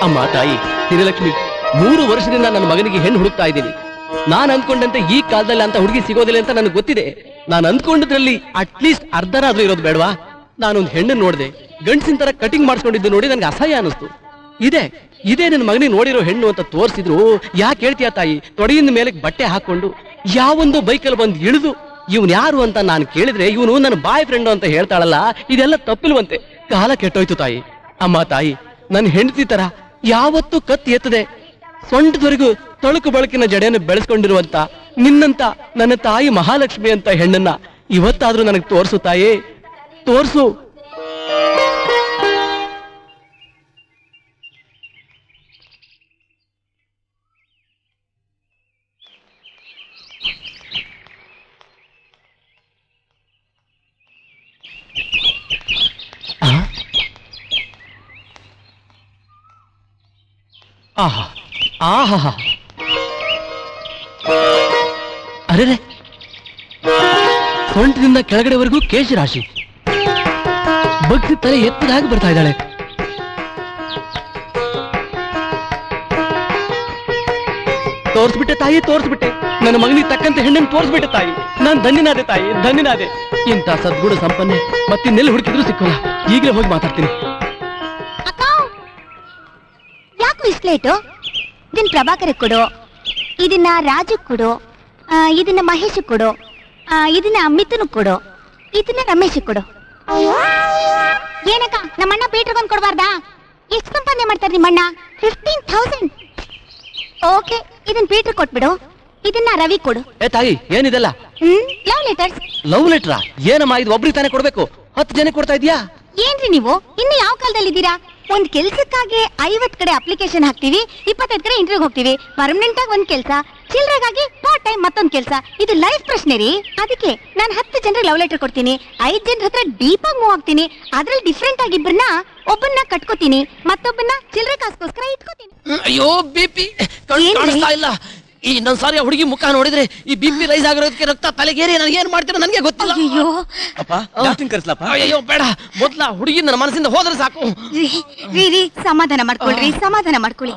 ಅಮ್ಮ ತಾಯಿ ಹಿರಲಕ್ಷ್ಮಿ, 3 ವರ್ಷದಿಂದ ನನ್ನ ಮಗನಿಗೆ ಹೆಣ್ಣು ಹುಡುಕ್ತಾ ಇದ್ದೀನಿ. ನಾನು ಅಂದ್ಕೊಂಡಂತೆ ಈ ಕಾಲದಲ್ಲಿ ಅಂತ ಹುಡುಗಿ ಸಿಗೋದಿಲ್ಲ ಅಂತ ನನಗೆ ಗೊತ್ತಿದೆ. ನಾನು ಅಂದ್ಕೊಂಡದ್ರಲ್ಲಿ ಅಟ್ಲೀಸ್ಟ್ ಅರ್ಧರಾದ್ರೂ ಇರೋದು ಬೇಡವಾ? ನಾನೊಂದು ಹೆಣ್ಣನ್ನು ನೋಡಿದೆ, ಗಂಡಸಿನ ತರ ಕಟಿಂಗ್ ಮಾಡಿಸ್ಕೊಂಡಿದ್ದು ನೋಡಿ ನನಗೆ ಅಸಹ್ಯ ಅನಿಸ್ತು. ಇದೇ ನನ್ನ ಮಗನಿಗೆ ನೋಡಿರೋ ಹೆಣ್ಣು ಅಂತ ತೋರಿಸಿದ್ರು ಯಾಕೆ ಹೇಳ್ತೀಯ ತಾಯಿ? ತೊಡೆಯಿಂದ ಮೇಲೆ ಬಟ್ಟೆ ಹಾಕೊಂಡು ಯಾವೊಂದು ಬೈಕಲ್ಲಿ ಬಂದು ಇಳಿದು ಇವನ್ ಯಾರು ಅಂತ ನಾನು ಕೇಳಿದ್ರೆ ಇವನು ನನ್ನ ಬಾಯ್ ಫ್ರೆಂಡು ಅಂತ ಹೇಳ್ತಾಳಲ್ಲ, ಇದೆಲ್ಲ ತಪ್ಪಿಲ್ವಂತೆ. ಕಾಲ ಕೆಟ್ಟೋಯ್ತು ತಾಯಿ. ಅಮ್ಮ ತಾಯಿ, ನನ್ನ ಹೆಂಡತಿ ತರ ಯಾವತ್ತೂ ಕತ್ತಿ ಎತ್ತದೆ ಸೊಂಟದವರೆಗೂ ತಳುಕು ಬಳಕಿನ ಜಡೆಯನ್ನು ಬೆಳೆಸ್ಕೊಂಡಿರುವಂತ ನಿನ್ನಂತ ನನ್ನ ತಾಯಿ ಮಹಾಲಕ್ಷ್ಮಿ ಅಂತ ಹೆಣ್ಣನ್ನ ಇವತ್ತಾದ್ರೂ ನನಗೆ ತೋರ್ಸು ತಾಯಿ, ತೋರ್ಸು. ಆಹಾ ಆಹಾ, ಅರೆ ಸೊಂಟದಿಂದ ಕೆಳಗಡೆವರೆಗೂ ಕೇಶರಾಶಿ, ಬಗ್ಸಿ ತಲೆ ಎತ್ತದಾಗಿ ಬರ್ತಾ ಇದ್ದಾಳೆ. ತೋರ್ಸ್ಬಿಟ್ಟೆ ತಾಯಿ, ತೋರ್ಸ್ಬಿಟ್ಟೆ. ನನ್ನ ಮಗನಿಗೆ ತಕ್ಕಂತೆ ಹೆಣ್ಣನ್ನು ತೋರ್ಸ್ಬಿಟ್ಟೆ ತಾಯಿ. ನಾನು ಧನ್ಯನಾದೆ ತಾಯಿ, ಧನ್ಯನಾದೆ. ಇಂಥ ಸದ್ಗುಣ ಸಂಪನ್ನೆ ಮತ್ತಿನ್ನೆಲ್ಲ ಹುಡುಕಿದ್ರು ಸಿಕ್ಕಲ್ಲ. ಈಗಲೇ ಹೋಗಿ ಮಾತಾಡ್ತೀನಿ. ಬಿಸ್ಲೇಟು ಇದನ್ನ ಪ್ರಭಾಕರ್ ಕೊಡು, ಇದನ್ನ ರಾಜು ಕೊಡು, ಇದನ್ನ ಮಹೇಶ್ ಕೊಡು, ಇದನ್ನ ಮಿಥುನ್ ಕೊಡು, ಇದನ್ನ ರಮೇಶ್ ಕೊಡು. ಏನಕ್ಕ ನಮ್ಮಣ್ಣ ಪೀಟರ್ಗೊಂದು ಕೊಡಬಾರ್ದಾ? ಎಷ್ಟು ಸಂಪಾದನೆ ಮಾಡ್ತಾರೆ ನಿಮ್ಮಣ್ಣ? 15,000. ಓಕೆ, ಇದನ್ನ ಪೀಟರ್ ಕೊಟ್ಬಿಡು, ಇದನ್ನ ರವಿ ಕೊಡು. ಏ ತಾಯಿ, ಏನಿದೆಲ್ಲ? Love letters. ಲವ್ ಲೆಟ್ರಾ? ಏನಮ್ಮ ಇದು? ಒಬ್ರಿಗೆ ತಾನೇ ಕೊಡ್ಬೇಕು, 10 ಜನಕ್ಕೆ ಕೊಡ್ತಾ ಇದೀಯಾ? ಏನ್ರಿ ನೀವು ಇನ್ನು ಯಾವ ಕಾಲದಲ್ಲಿ ಇದ್ದೀರಾ? ಒಂದ್ ಕೆಲ್ಸಕ್ಕಾಗಿ 50 ಕಡೆ ಅಪ್ಲಿಕೇಶನ್ ಹಾಕ್ತಿವಿ, 25 ಕಡೆ ಇಂಟರ್ವ್ಯೂ ಹೋಗ್ತಿವಿ. ಪರ್ಮನೆಂಟ್ ಆಗಿ ಒಂದ್ ಕೆಲ್ಸ, ಚಿಲ್ರೆಗಾಗಿ ಪಾರ್ಟ್ ಟೈಮ್ ಮತ್ತೊಂದ್ ಕೆಲ್ಸ. ಇದು ಲೈಫ್ ಪ್ರಶ್ನೆ ರೀ. ಅದಕ್ಕೆ ನಾನು 10 ಜನರಿಗೆ ಲವ್ ಲೆಟರ್ ಕೊಡ್ತೀನಿ, 5 ಜನರ ಹತ್ರ ಡೀಪ್ ಆಗಿ ಮೂವ್ ಆಗ್ತೀನಿ. ಅದ್ರಲ್ಲಿ ಡಿಫ್ರೆಂಟ್ ಆಗಿ ಇಬ್ಬರನ್ನ, ಒಬ್ಬನ್ನ ಕಟ್ಕೋತೀನಿ, ಮತ್ತೊಬ್ಬನ್ನ ಚಿಲ್ರೆ ಕಾಸ್ಗೋಸ್ಕರ ಇಟ್ಕೋತೀನಿ. ಅಯ್ಯೋ ಬಿಪಿ ಕಾಣಿಸ್ತಾ ಇಲ್ಲ. ಈ ಇನ್ನೊಂದ್ ಸಾರಿ ಹುಡುಗಿ ಮುಖ ನೋಡಿದ್ರೆ ಈ ಬಿಪಿ ರೈಸ್ ಆಗಿರೋದಕ್ಕೆ ರಕ್ತ ತಲೆಗೇರಿ ನಾನು ಏನ್ ಮಾಡ್ತೀನೋ ನನಗೆ ಗೊತ್ತಿಲ್ಲ. ಅಯ್ಯೋ ಅಪ್ಪ, ಡಾಕ್ಟರ್ ಕರೆಸ್ಲಪ್ಪ? ಅಯ್ಯೋ ಬೇಡ, ಮೊದ್ಲ ಹುಡುಗಿ ನನ್ನ ಮನಸ್ಸಿಂದ ಹೋದ್ರೆ ಸಾಕು. ರೀ ಸಮಾಧಾನ ಮಾಡ್ಕೊಳ್ರಿ, ಸಮಾಧಾನ ಮಾಡ್ಕೊಳ್ಳಿ.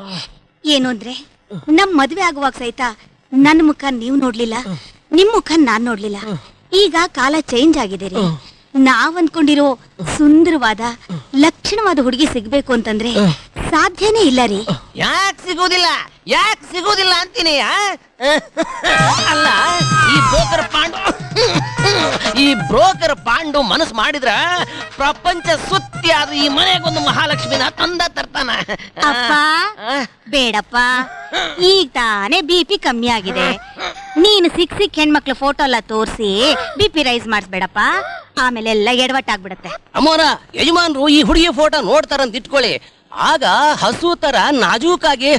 ಏನು ಅಂದ್ರೆ ನಮ್ ಮದ್ವೆ ಆಗುವಾಗ ಸಹಿತ ನನ್ನ ಮುಖ ನೀವ್ ನೋಡ್ಲಿಲ್ಲ, ನಿಮ್ ಮುಖ ನಾನ್ ನೋಡ್ಲಿಲ್ಲ. ಈಗ ಕಾಲ ಚೇಂಜ್ ಆಗಿದೆ ರೀ. ನಾವ್ ಅನ್ಕೊಂಡಿರೋ ಸುಂದರವಾದ ಲಕ್ಷಣವಾದ ಹುಡುಗಿ ಸಿಗ್ಬೇಕು ಅಂತಂದ್ರೆ ಸಾಧ್ಯನೇ ಇಲ್ಲ ರೀ. ಯಾಕೆ ಸಿಗೋದಿಲ್ಲ ಅಂತೀನಿ. ಅಲ್ಲ, ಈ ಬ್ರೋಕರ್ ಪಾಂಡು ಮನಸ್ಸು ಮಾಡಿದ್ರ ಪ್ರಪಂಚ ಸುತ್ತಿ ಆದ್ರೂ ಈ ಮನೆಗೊಂದು ಮಹಾಲಕ್ಷ್ಮಿನ ತಂದ ತರ್ತಾನ. ಅಪ್ಪ ಬೇಡಪ್ಪ, ಈಗ ತಾನೇ ಬಿಪಿ ಕಮ್ಮಿ ಆಗಿದೆ. ನೀನು ಸಿಕ್ ಹೆಣ್ಮಕ್ಳ ಫೋಟೋ ಎಲ್ಲ ತೋರಿಸಿ ಬಿಪಿ ರೈಸ್ ಮಾಡಿಸ್ಬೇಡಪ್ಪ, ಆಮೇಲೆ ಎಲ್ಲ ಎಡವಟ್ಟಾಗ್ಬಿಡತ್ತೆ. ಅಮ್ಮೋರ, ಯಜಮಾನ್ರು ಈ ಹುಡುಗಿ ಫೋಟೋ ನೋಡ್ತಾರಂತ ಇಟ್ಕೊಳ್ಳಿ, ಆಗ ಹಸು ತರ ನಾಜೂಕಾಗಿ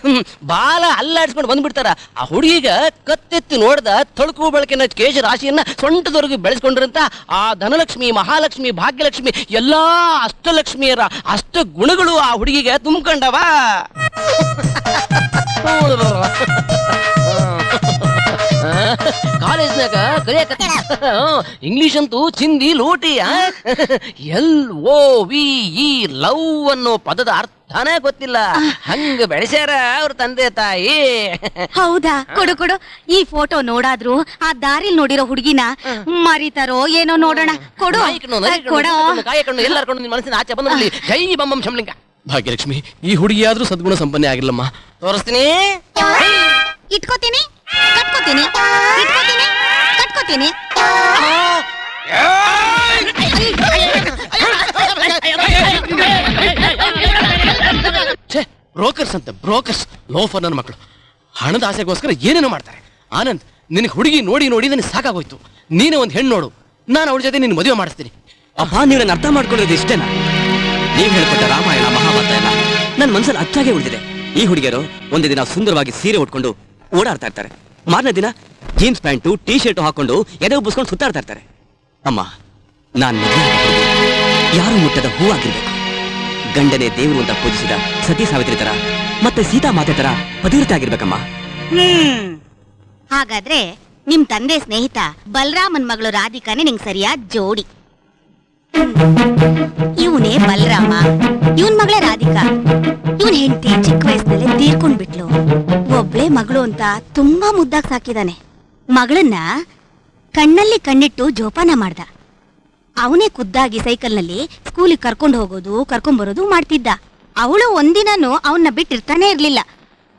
ಬಾಲ ಅಲ್ಲಾಡ್ಸ್ಕೊಂಡು ಬಂದ್ಬಿಡ್ತಾರ. ಆ ಹುಡುಗಿಗ ಕತ್ತೆತ್ತಿ ನೋಡ್ದ ತಳುಕು ಬೆಳಕಿನ ಕೇಶ ರಾಶಿಯನ್ನ ಸೊಂಟದವರೆಗೂ ಬೆಳೆಸ್ಕೊಂಡ್ರಂತ ಆ ಧನಲಕ್ಷ್ಮಿ, ಮಹಾಲಕ್ಷ್ಮಿ, ಭಾಗ್ಯಲಕ್ಷ್ಮಿ ಎಲ್ಲಾ ಅಷ್ಟಲಕ್ಷ್ಮಿಯರ ಅಷ್ಟ ಗುಣಗಳು ಆ ಹುಡುಗಿಗೆ ತುಂಬ್ಕೊಂಡವ. ಕಾಲೇಜ್ನಾಗ ಕಲಿಯಕ ಇಂಗ್ಲಿಷ್ ಅಂತೂ ಚಿಂದಿ ಲೂಟಿ. LOVE ಲವ್ ಅನ್ನೋ ಪದದ ಅರ್ಥನೇ ಗೊತ್ತಿಲ್ಲ, ಹಂಗ ಬೆಳೆಸ್ಯಾರ ಅವ್ರ ತಂದೆ ತಾಯಿ. ಹೌದಾ? ಕೊಡು ಕೊಡು, ಈ ಫೋಟೋ ನೋಡಾದ್ರು ಆ ದಾರಿಲ್ ನೋಡಿರೋ ಹುಡುಗಿನ ಮರಿತಾರೋ ಏನೋ ನೋಡೋಣ. ಕೊಡು ಕಾಯಕಣ್ಣು ಎಲ್ಲಾರ್ಕೊಂಡು ನಿನ್ ಮನಸ್ಸಿನ ಆಚೆ ಬಂದ್ರಲ್ಲಿ. ಜೈ ಬಮ್ಮಂ ಶಂಲಿಂಗ. ಭಾಗ್ಯಲಕ್ಷ್ಮಿ, ಈ ಹುಡುಗಿಯಾದ್ರೂ ಸದ್ಗುಣ ಸಂಪನ್ನೆ ಆಗಿಲ್ಲಮ್ಮ. ತೋರಿಸ್ತೀನಿ. ಇಟ್ಕೋತೀನಿ, ಕಟ್ಕೋತೀನಿ, ಇಟ್ಕೋತೀನಿ, ಕಟ್ಕೋತೀನಿ. ಬ್ರೋಕರ್ಸ್ ಅಂತ, ಬ್ರೋಕರ್ಸ್, ಲೋಫರ್ ನನ್ನ ಮಕ್ಕಳು. ಹಣದ ಆಸೆಗೋಸ್ಕರ ಏನೇನೋ ಮಾಡ್ತಾರೆ. ಆನಂದ್, ನಿನಗೆ ಹುಡುಗಿ ನೋಡಿ ನೋಡಿ ನನಗೆ ಸಾಕಾಗೋಯ್ತು. ನೀನೇ ಒಂದು ಹೆಣ್ಣು ನೋಡು, ನಾನು ಅವಳ ಜೊತೆ ನಿನ್ನ ಮದುವೆ ಮಾಡಿಸ್ತೀನಿ. ಅಪ್ಪ, ನೀವು ನನ್ನ ಅರ್ಥ ಮಾಡ್ಕೊಳ್ಳೋದು ಇಷ್ಟೇನಾ? ನೀವು ಹೇಳ್ಕೊಟ್ಟ ರಾಮಾಯಣ ಮಹಾಭಾರತ ಎಲ್ಲ ನನ್ನ ಮನಸ್ಸಲ್ಲಿ ಅಚ್ಚಾಗೆ ಉಳಿದಿದೆ. ಈ ಹುಡುಗಿಯರು ಒಂದು ದಿನ ಸುಂದರವಾಗಿ ಸೀರೆ ಉಟ್ಕೊಂಡು ಓಡಾಡ್ತಾ ಇರ್ತಾರೆ, ಮಾರನೇ ದಿನ ಜೀನ್ಸ್ ಪ್ಯಾಂಟು ಟೀ ಶರ್ಟ್ ಹಾಕೊಂಡು ಎದೆ ಉಬ್ಬಿಸ್ಕೊಂಡು ಸುತ್ತಾಡ್ತಾ ಇರ್ತಾರೆ. ಅಮ್ಮ, ನಾನು ಯಾರು ಮುಟ್ಟದ ಹೂವಾಗಿರ್ಬೇಕು. ಗಂಡನೇ ದೇವರು ಅಂತ ಪೂಜಿಸಿದ ಸತಿ ಸಾವಿತ್ರಿ ತರ ಮತ್ತೆ ಸೀತಾ ಮಾತೆ ತರ ಪತಿವ್ರತೆ ಆಗಿರ್ಬೇಕಮ್ಮ. ಹಾಗಾದ್ರೆ ನಿಮ್ ತಂದೆ ಸ್ನೇಹಿತ ಬಲರಾಮನ್ ಮಗಳು ರಾಧಿಕಾನೇ ನಿಂಗೆ ಸರಿಯಾದ ಜೋಡಿ. ಇವನೇ ಬಲರಾಮ, ಇವನ್ ಮಗಳೇ ರಾಧಿಕಾ. ಇವನ್ ಅವನ ಹೆಂಡತಿ ಚಿಕ್ಕ ವಯಸ್ಸಲ್ಲೇ ತೀರ್ಕೊಂಡ್ ಬಿಟ್ಲು. ಒಬ್ಳೆ ಮಗಳು ಅಂತ ತುಂಬಾ ಮುದ್ದಾಗಿ ಸಾಕಿದಾನೆ. ಮಗಳನ್ನ ಕಣ್ಣಲ್ಲಿ ಕಣ್ಣಿಟ್ಟು ಜೋಪಾನ ಮಾಡ್ದ. ಅವನೇ ಖುದ್ದಾಗಿ ಸೈಕಲ್ನಲ್ಲಿ ಸ್ಕೂಲಿಗೆ ಕರ್ಕೊಂಡು ಹೋಗೋದು ಕರ್ಕೊಂಡ್ ಬರೋದು ಮಾಡ್ತಿದ್ದ. ಅವಳು ಒಂದಿನನೂ ಅವನ್ನ ಬಿಟ್ಟಿರ್ತಾನೆ ಇರ್ಲಿಲ್ಲ.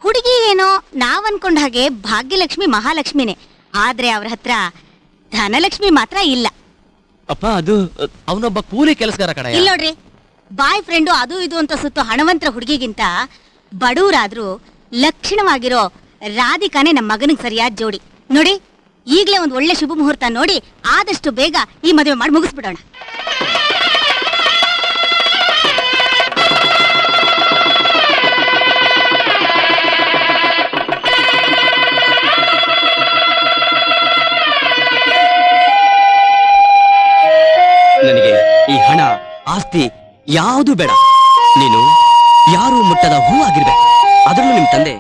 ಹುಡುಗಿ ಏನೋ ನಾವ್ ಅನ್ಕೊಂಡ ಹಾಗೆ ಭಾಗ್ಯಲಕ್ಷ್ಮಿ ಮಹಾಲಕ್ಷ್ಮಿನೇ, ಆದ್ರೆ ಅವ್ರ ಹತ್ರ ಧನಲಕ್ಷ್ಮಿ ಮಾತ್ರ ಇಲ್ಲ. ಅಪ್ಪ ಅದು ಅವನೊಬ್ಬ ಕೂಲಿ ಕೆಲಸಗಾರ ಕಣ. ಇಲ್ಲ ನೋಡ್ರಿ, ಬಾಯ್ ಫ್ರೆಂಡು ಅದು ಇದು ಅಂತ ಸುತ್ತು ಹಣವಂತರ ಹುಡುಗಿಗಿಂತ ಬಡವರಾದ್ರೂ ಲಕ್ಷಣವಾಗಿರೋ ರಾಧಿಕಾನೇ ನಮ್ಮ ಮಗನಿಗೆ ಸರಿಯಾದ ಜೋಡಿ. ನೋಡಿ, ಈಗ್ಲೇ ಒಂದ್ ಒಳ್ಳೆ ಶುಭ ಮುಹೂರ್ತ ನೋಡಿ ಆದಷ್ಟು ಬೇಗ ಈ ಮದುವೆ ಮಾಡಿ ಮುಗಿಸ್ಬಿಡೋಣ. ನನಗೆ ಈ ಹಣ ಆಸ್ತಿ ಯಾವುದು ಬೇಡ. ನೀನು ಯಾರು ಮುಟ್ಟದ ಹೂ ಆಗಿರ್ಬೇಕು. ಅದರಲ್ಲೂ ನಿಮ್ ತಂದೆ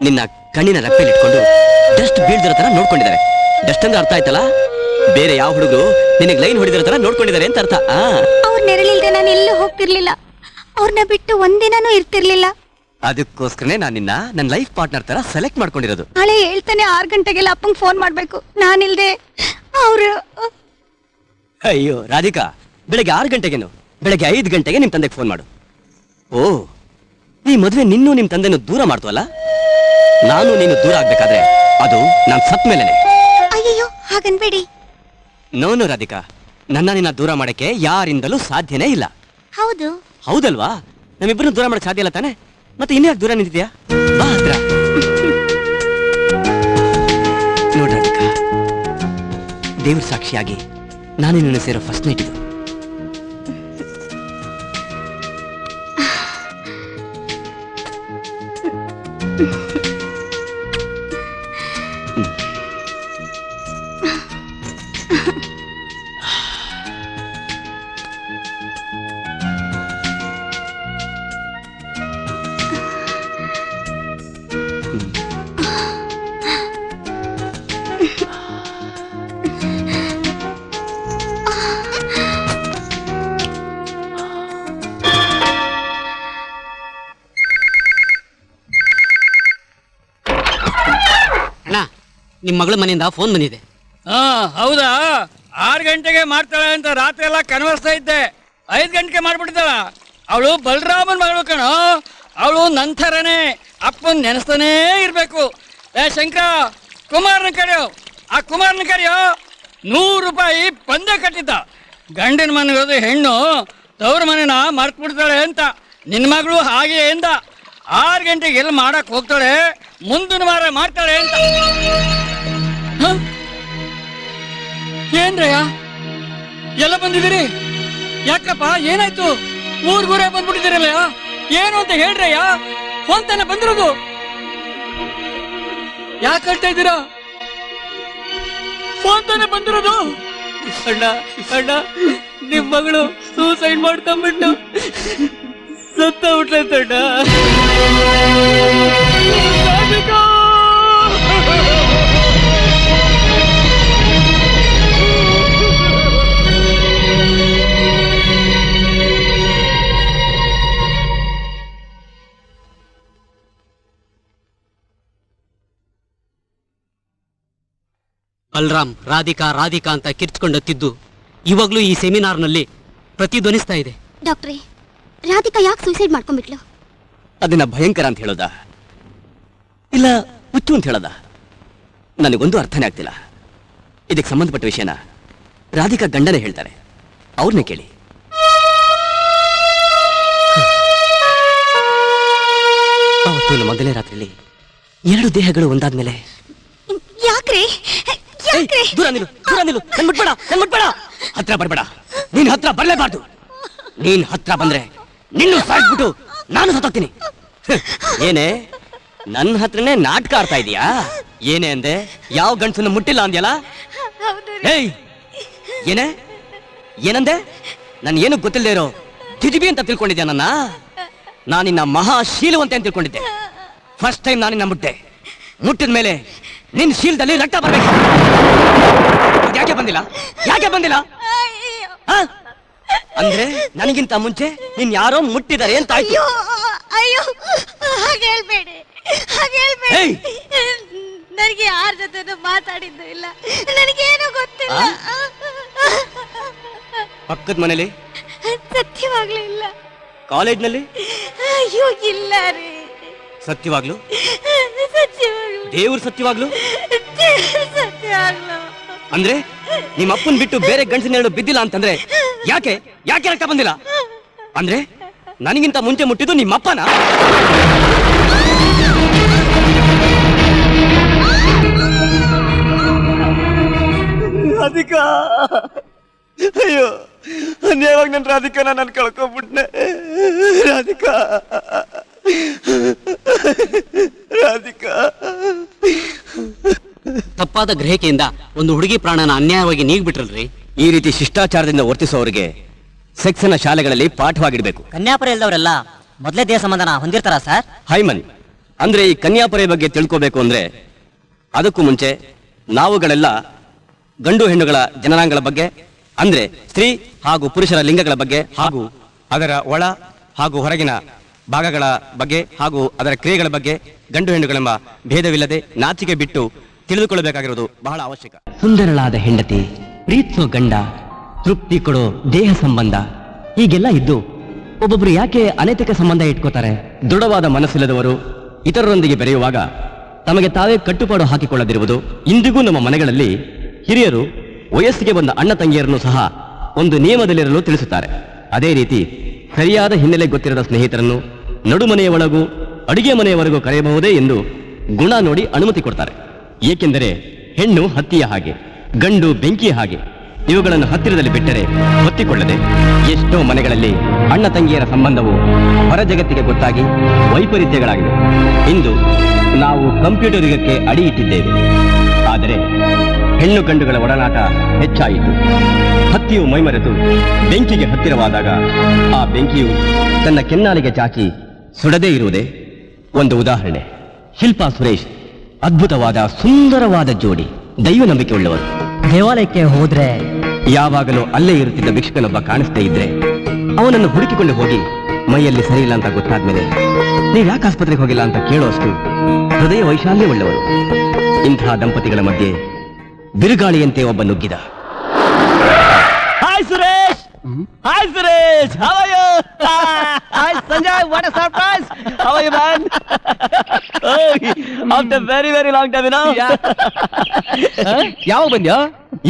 ನಿನ್ನ ಕಣ್ಣಿನ ರೆಪ್ಪೆಯಲ್ಲಿ ಇಟ್ಕೊಂಡು ಡಸ್ಟ್ ಬೀಳ್ದಿರೋ ತರ ನೋಡ್ಕೊಂಡಿದ್ದಾರೆ. ಡಸ್ಟ್ ಅಂದ್ರೆ ಅರ್ಥ ಆಯ್ತಲ್ಲ, ಬೇರೆ ಯಾವ ಹುಡುಗರು ನಿನಗೆ ಲೈನ್ ಹೊಡಿದಿರೋ ತರ ನೋಡ್ಕೊಂಡಿದ್ದಾರೆ ಅಂತ ಅರ್ಥ. ಅವ್ರ ನೆರಳಿಲ್ದೆ ನಾನು ಎಲ್ಲೂ ಹೋಗ್ತಿರ್ಲಿಲ್ಲ, ಅವ್ರನ್ನ ಬಿಟ್ಟು ಒಂದಿನನೂ ಇರ್ತಿರ್ಲಿಲ್ಲ. ಅದಕ್ಕೋಸ್ಕರನೇ ನಾನು ನಿನ್ನ ನನ್ನ ಲೈಫ್ ಪಾರ್ಟ್ನರ್ ತರ ಸೆಲೆಕ್ಟ್ ಮಾಡ್ಕೊಂಡಿರೋದು. ನಾಳೆ ಹೇಳ್ತಾನೆ 6 ಗಂಟೆಗೆಲ್ಲ ಅಪ್ಪಂಗ್ ಫೋನ್ ಮಾಡ್ಬೇಕು. ನಾನಿಲ್ದೆ ಅವ್ರು ಅಯ್ಯೋ ರಾಧಿಕಾ, ಬೆಳಗ್ಗೆ 6 ಗಂಟೆಗೇನು, ಬೆಳಗ್ಗೆ 5 ಗಂಟೆಗೆ ನಿಮ್ ತಂದೆಗೆ ಫೋನ್ ಮಾಡು. ಓ, ಈ ಮದುವೆ ನಿನ್ನೂ ನಿಮ್ ತಂದೆನೂ ದೂರ ಮಾಡ್ತವಲ್ಲ. ನಾನು ನೀನು ದೂರ ಆಗ್ಬೇಕಾದ್ರೆ ಅದು ನಾನ್ ಸತ್ ಮೇಲೆನೆ. ಅಯ್ಯಯ್ಯೋ ಹಾಗನ್ಬೇಡಿ. ನೋನು ರಾಧಿಕಾ, ನನ್ನ ನಿನ್ನ ದೂರ ಮಾಡಕ್ಕೆ ಯಾರಿಂದಲೂ ಸಾಧ್ಯನೇ ಇಲ್ಲ. ಹೌದು, ಹೌದಲ್ವಾ? ನಮ್ಮಿಬ್ಬರನ್ನು ದೂರ ಮಾಡಕ್ ಸಾಧ್ಯ ಇಲ್ಲ ತಾನೆ? ಮತ್ತೆ ಇನ್ಯಾಕೆ ದೂರ ನಿಂತಿದ್ಯಾ? ಬಾ ಹತ್ರ. ನೋಡ್ ರಾಧಿಕಾ, ದೇವ್ರ ಸಾಕ್ಷಿಯಾಗಿ ನಾನು ನಿನ್ನ ಸೇರೋ ಫಸ್ಟ್ ನೈಟ್ ಇದು. ನಿಮ್ ಮಗಳ ಮನೆಯಿಂದ ಫೋನ್ ಬಂದಿದೆ. ಹೌದಾ? 6 ಗಂಟೆಗೆ ಮಾಡ್ತಾಳೆ ಅಂತ ರಾತ್ರಿ ಎಲ್ಲ ಕನ್ವರ್ಸ್ತಾ ಇದ್ದೆ. 5 ಗಂಟೆಗೆ ಮಾಡ್ಬಿಟ್ಟಿದ್ದಾಳ. ಅವಳು ಬಲರಾಮನ್ ಮಗಳು ಕಣೋ. ಅವಳು ನಂತರನೇ ಅಪ್ಪನ್ ನೆನೆಸ್ತಾನೇ ಇರ್ಬೇಕು. ಶಂಕರ, ಕುಮಾರನ ಕರೆಯೋ, ಆ ಕುಮಾರನ ಕರೆಯೋ. 100 ರೂಪಾಯಿ ಪಂದ್ಯ ಕಟ್ಟಿದ್ದ. ಗಂಡಿನ ಮನೆಗೆ ಹೋದ ಹೆಣ್ಣು ತವ್ರ ಮನೆನ ಮರ್ತು ಬಿಡ್ತಾಳೆ ಅಂತ. ನಿನ್ನ ಮಗಳು ಹಾಗೆ ಎಂದ. 6 ಗಂಟೆಗೆ ಎಲ್ಲಿ ಮಾಡಕ್ ಹೋಗ್ತಾಳೆ, ಮುಂದಿನ ವಾರ ಮಾಡ್ತಾಳೆ ಅಂತ. ಏನ್ರಯ್ಯ ಎಲ್ಲ ಬಂದಿದ್ದೀರಿ? ಯಾಕಪ್ಪ, ಏನಾಯ್ತು? ಊರ್ಗೂರೇ ಬಂದ್ಬಿಟ್ಟಿದ್ದೀರಲ್ಲ, ಏನು ಅಂತ ಹೇಳ್ರಯ್ಯ. ಫೋನ್ ತಾನೆ ಬಂದಿರೋದು, ಯಾಕೆ ಹೇಳ್ತಾ ಇದ್ದೀರಾ? ಫೋನ್ ತಾನೆ ಬಂದಿರೋದು. ಅಣ್ಣ ಅಣ್ಣ, ನಿಮ್ ಮಗಳು ಸೂಸೈಡ್ ಮಾಡ್ಕೊಂಡ್ಬಿಟ್ಟು ಸತ್ತ ಬಿಟ್ಲಂತಣ್ಣ. ಬಲರಾಮ್ ರಾಧಿಕಾ ರಾಧಿಕಾ ಅಂತ ಕಿರ್ಚ್ಕೊಂಡತ್ತಿದ್ದು ಇವಾಗ್ಲೂ ಈ ಸೆಮಿನಾರ್ನಲ್ಲಿ ಪ್ರತಿಧ್ವನಿಸ್ತಾ ಇದೆ. ಡಾಕ್ಟ್ರೇ, ರಾಧಿಕಾ ಯಾಕೆ ಸೂಸೈಡ್ ಮಾಡ್ಕೊಂಡ್ಬಿಟ್ಲು? ಅದನ್ನ ಭಯಂಕರ ಅಂತ ಹೇಳೋದಾ, ಇಲ್ಲ ಹುಚ್ಚು ಅಂತ ಹೇಳೋದಾ? ನನಗೊಂದು ಅರ್ಥನೇ ಆಗ್ತಿಲ್ಲ. ಇದಕ್ಕೆ ಸಂಬಂಧಪಟ್ಟ ವಿಷಯನ ರಾಧಿಕಾ ಗಂಡನೇ ಹೇಳ್ತಾರೆ, ಅವ್ರನ್ನೇ ಕೇಳಿ. ಅವತ್ತು ಮೊದಲನೇ ರಾತ್ರಿಯಲ್ಲಿ 2 ದೇಹಗಳು ಒಂದಾದ್ಮೇಲೆ ಯಾಕ್ರಿ? ದೂರ ನಿಲ್ಲು, ದೂರ ನಿಲ್ಲು, ನನ್ ಮುಟ್ಬೇಡ, ನನ್ ಮುಟ್ಬೇಡ, ಹತ್ರ ಬರ್ಬೇಡ. ನೀನ್ ಹತ್ರ ಬರ್ಲೇಬಾರ್ದು. ನೀನ್ ಹತ್ರ ಬಂದ್ರೆ ನಿನ್ನೂ ಸಾಯಿಸ್ಬಿಟ್ಟು ನಾನು ಸತ್ತೋಗ್ತೀನಿ. ಏನೇ ನನ್ನ ಹತ್ರನೇ ನಾಟಕ ಆಡ್ತಾ ಇದೀಯಾ? ಏನೇ ಅಂದೆ? ಯಾವ ಗಂಡಸನ್ನು ಮುಟ್ಟಿಲ್ಲ ಅಂದ್ಯಲ್ಲ? ಏಯ್, ಏನೇ ಏನಂದೆ? ನನ್ ಏನು ಗೊತ್ತಿಲ್ಲದೆ ಇರೋ ತಿಜಿಬಿ ಅಂತ ತಿಳ್ಕೊಂಡಿದ್ಯಾ ನನ್ನ? ನಾನಿನ್ನ ಮಹಾಶೀಲವಂತೆ ಅಂತ ತಿಳ್ಕೊಂಡಿದ್ದೆ. ಫಸ್ಟ್ ಟೈಮ್ ನಾನಿನ್ನ ಮುಟ್ಟೆ. ಮುಟ್ಟಿದ ಮೇಲೆ ನಿನ್ ಶೀಲದಲ್ಲಿ ರಕ್ತ ಬರ್ಬೇಕು. ಯಾಕೆ ಬಂದಿಲ್ಲ? ಯಾಕೆ ಬಂದಿಲ್ಲ? ಅಂದ್ರೆ ನನಗಿಂತ ಮುಂಚೆ ನಿನ್ ಯಾರೋ ಮುಟ್ಟಿದ್ದಾರೆ ಅಂತ ಆಯ್ತು. ಅಯ್ಯೋ ಪಕ್ಕದ ಮನೇಲಿ? ಸತ್ಯವಾಗ್ಲೂ ಇಲ್ಲ. ಕಾಲೇಜ್ನಲ್ಲಿ? ಅಯ್ಯೋ ಇಲ್ಲ ರೀ. ಸತ್ಯವಾಗ್ಲು? ಸತ್ಯವಾಗ್ಲೂ. ದೇವ್ರ ಸತ್ಯವಾಗ್ಲು? ಸತ್ಯವಾಗ್ಲೂ. ಅಂದ್ರೆ ನಿಮ್ಮ ಅಪ್ಪನ್ ಬಿಟ್ಟು ಬೇರೆ ಗಂಡಸಿನ ಎರಡು ಬಿದ್ದಿಲ್ಲ ಅಂತಂದ್ರೆ ಯಾಕೆ ಯಾಕೆ ರಕ್ತ ಬಂದಿಲ್ಲ? ಅಂದ್ರೆ ನನಗಿಂತ ಮುಂಚೆ ಮುಟ್ಟಿದ್ದು ನಿಮ್ಮ ಅಪ್ಪನ? ರಾಧಿಕಾ, ಅಯ್ಯೋ ಅನ್ಯಾಯವಾಗಿ ನನ್ನ ರಾಧಿಕಾನ ನಾನು ಕಳ್ಕೊಂಡ್ಬಿಟ್ನೆ. ರಾಧಿಕಾ, ರಾಧಿಕಾ. ತಪ್ಪಾದ ಗ್ರಹಿಕೆಯಿಂದ ಒಂದು ಹುಡುಗಿ ಪ್ರಾಣನ ಅನ್ಯಾಯವಾಗಿ ನೀಗ್ಬಿಟ್ರಲ್ರಿ. ಈ ರೀತಿ ಶಿಷ್ಟಾಚಾರದಿಂದ ವರ್ತಿಸೋರಿಗೆ ಸೆಕ್ಸ್ನ ಶಾಲೆಗಳಲ್ಲಿ ಪಾಠವಾಗಿಡ್ಬೇಕು. ಕನ್ಯಾಪುರ ಇಲ್ದವರೆಲ್ಲ ಮೊದಲೇ ದೇಹ ಸಂಬಂಧನ ಹೊಂದಿರ್ತಾರ ಸರ್? ಹೈಮನ್, ಅಂದ್ರೆ ಈ ಕನ್ಯಾಪುರ ಬಗ್ಗೆ ತಿಳ್ಕೋಬೇಕು ಅಂದ್ರೆ ಅದಕ್ಕೂ ಮುಂಚೆ ನಾವುಗಳೆಲ್ಲ ಗಂಡು ಹೆಣ್ಣುಗಳ ಜನನಾಂಗಗಳ ಬಗ್ಗೆ, ಅಂದ್ರೆ ಸ್ತ್ರೀ ಹಾಗೂ ಪುರುಷರ ಲಿಂಗಗಳ ಬಗ್ಗೆ ಹಾಗೂ ಅದರ ಒಳ ಹಾಗೂ ಹೊರಗಿನ ಭಾಗಗಳ ಬಗ್ಗೆ ಹಾಗೂ ಅದರ ಕ್ರಿಯೆಗಳ ಬಗ್ಗೆ ಗಂಡು ಹೆಣ್ಣುಗಳೆಂಬ ಭೇದವಿಲ್ಲದೆ ನಾಚಿಕೆ ಬಿಟ್ಟು ತಿಳಿದುಕೊಳ್ಳಬೇಕಾಗಿರೋದು ಬಹಳ ಅವಶ್ಯಕ. ಸುಂದರಳಾದ ಹೆಂಡತಿ, ಪ್ರೀತಿಸೋ ಗಂಡ, ತೃಪ್ತಿ ಕೊಡೋ ದೇಹ ಸಂಬಂಧ ಹೀಗೆಲ್ಲ ಇದ್ದು ಒಬ್ಬೊಬ್ರು ಯಾಕೆ ಅನೈತಿಕ ಸಂಬಂಧ ಇಟ್ಕೋತಾರೆ? ದೃಢವಾದ ಮನಸ್ಸಿಲ್ಲದವರು ಇತರರೊಂದಿಗೆ ಬೆರೆಯುವಾಗ ತಮಗೆ ತಾವೇ ಕಟ್ಟುಪಾಡು ಹಾಕಿಕೊಳ್ಳದಿರುವುದು. ಇಂದಿಗೂ ನಮ್ಮ ಮನೆಗಳಲ್ಲಿ ಹಿರಿಯರು ವಯಸ್ಸಿಗೆ ಬಂದ ಅಣ್ಣ ತಂಗಿಯರನ್ನು ಸಹ ಒಂದು ನಿಯಮದಲ್ಲಿರಲು ತಿಳಿಸುತ್ತಾರೆ. ಅದೇ ರೀತಿ ಸರಿಯಾದ ಹಿನ್ನೆಲೆ ಗೊತ್ತಿರದ ಸ್ನೇಹಿತರನ್ನು ನಡುಮನೆಯ ಒಳಗೂ ಅಡುಗೆ ಮನೆಯವರೆಗೂ ಕರೆಯಬಹುದೇ ಎಂದು ಗುಣ ನೋಡಿ ಅನುಮತಿ ಕೊಡ್ತಾರೆ. ಏಕೆಂದರೆ ಹೆಣ್ಣು ಹತ್ತಿಯ ಹಾಗೆ, ಗಂಡು ಬೆಂಕಿಯ ಹಾಗೆ. ಇವುಗಳನ್ನು ಹತ್ತಿರದಲ್ಲಿ ಬಿಟ್ಟರೆ ಹೊತ್ತಿಕೊಳ್ಳದೆ ಎಷ್ಟೋ ಮನೆಗಳಲ್ಲಿ ಅಣ್ಣ ತಂಗಿಯರ ಸಂಬಂಧವು ಹೊರ ಜಗತ್ತಿಗೆ ಗೊತ್ತಾಗಿ ವೈಪರೀತ್ಯಗಳಾಗಿವೆ. ಇಂದು ನಾವು ಕಂಪ್ಯೂಟರ್ ಯುಗಕ್ಕೆ ಅಡಿ ಇಟ್ಟಿದ್ದೇವೆ. ಆದರೆ ಹೆಣ್ಣು ಗಂಡುಗಳ ಒಡನಾಟ ಹೆಚ್ಚಾಯಿತು. ಹತ್ತಿಯು ಮೈಮರೆತು ಬೆಂಕಿಗೆ ಹತ್ತಿರವಾದಾಗ ಆ ಬೆಂಕಿಯು ತನ್ನ ಕೆನ್ನಾಲಿಗೆ ಚಾಚಿ ಸುಡದೇ ಇರುವುದೇ ಒಂದು ಉದಾಹರಣೆ. ಶಿಲ್ಪಾ ಸುರೇಶ್ ಅದ್ಭುತವಾದ ಸುಂದರವಾದ ಜೋಡಿ, ದೈವ ನಂಬಿಕೆ ಉಳ್ಳವರು. ದೇವಾಲಯಕ್ಕೆ ಹೋದ್ರೆ ಯಾವಾಗಲೂ ಅಲ್ಲೇ ಇರುತ್ತಿದ್ದ ಭಿಕ್ಷುಕನೊಬ್ಬ ಕಾಣಿಸ್ತೇ ಇದ್ರೆ ಅವನನ್ನು ಹುಡುಕಿಕೊಂಡು ಹೋಗಿ ಮೈಯಲ್ಲಿ ಸರಿಯಿಲ್ಲ ಅಂತ ಗೊತ್ತಾದ್ಮೇಲೆ ನೀವು ಯಾಕೆ ಆಸ್ಪತ್ರೆಗೆ ಹೋಗಿಲ್ಲ ಅಂತ ಕೇಳುವಷ್ಟು ಹೃದಯ ವೈಶಾಲ್ಯ ಉಳ್ಳವರು. ಇಂತಹ ದಂಪತಿಗಳ ಮಧ್ಯೆ ಬಿರುಗಾಳಿಯಂತೆ ಒಬ್ಬ ನುಗ್ಗಿದ. Hi Suresh, hi Suresh, how are you? Hi Sanjay, what a surprise! How are you man? Oh, after very long time, you know? ಯಾವ ಬಂದ್ಯಾ?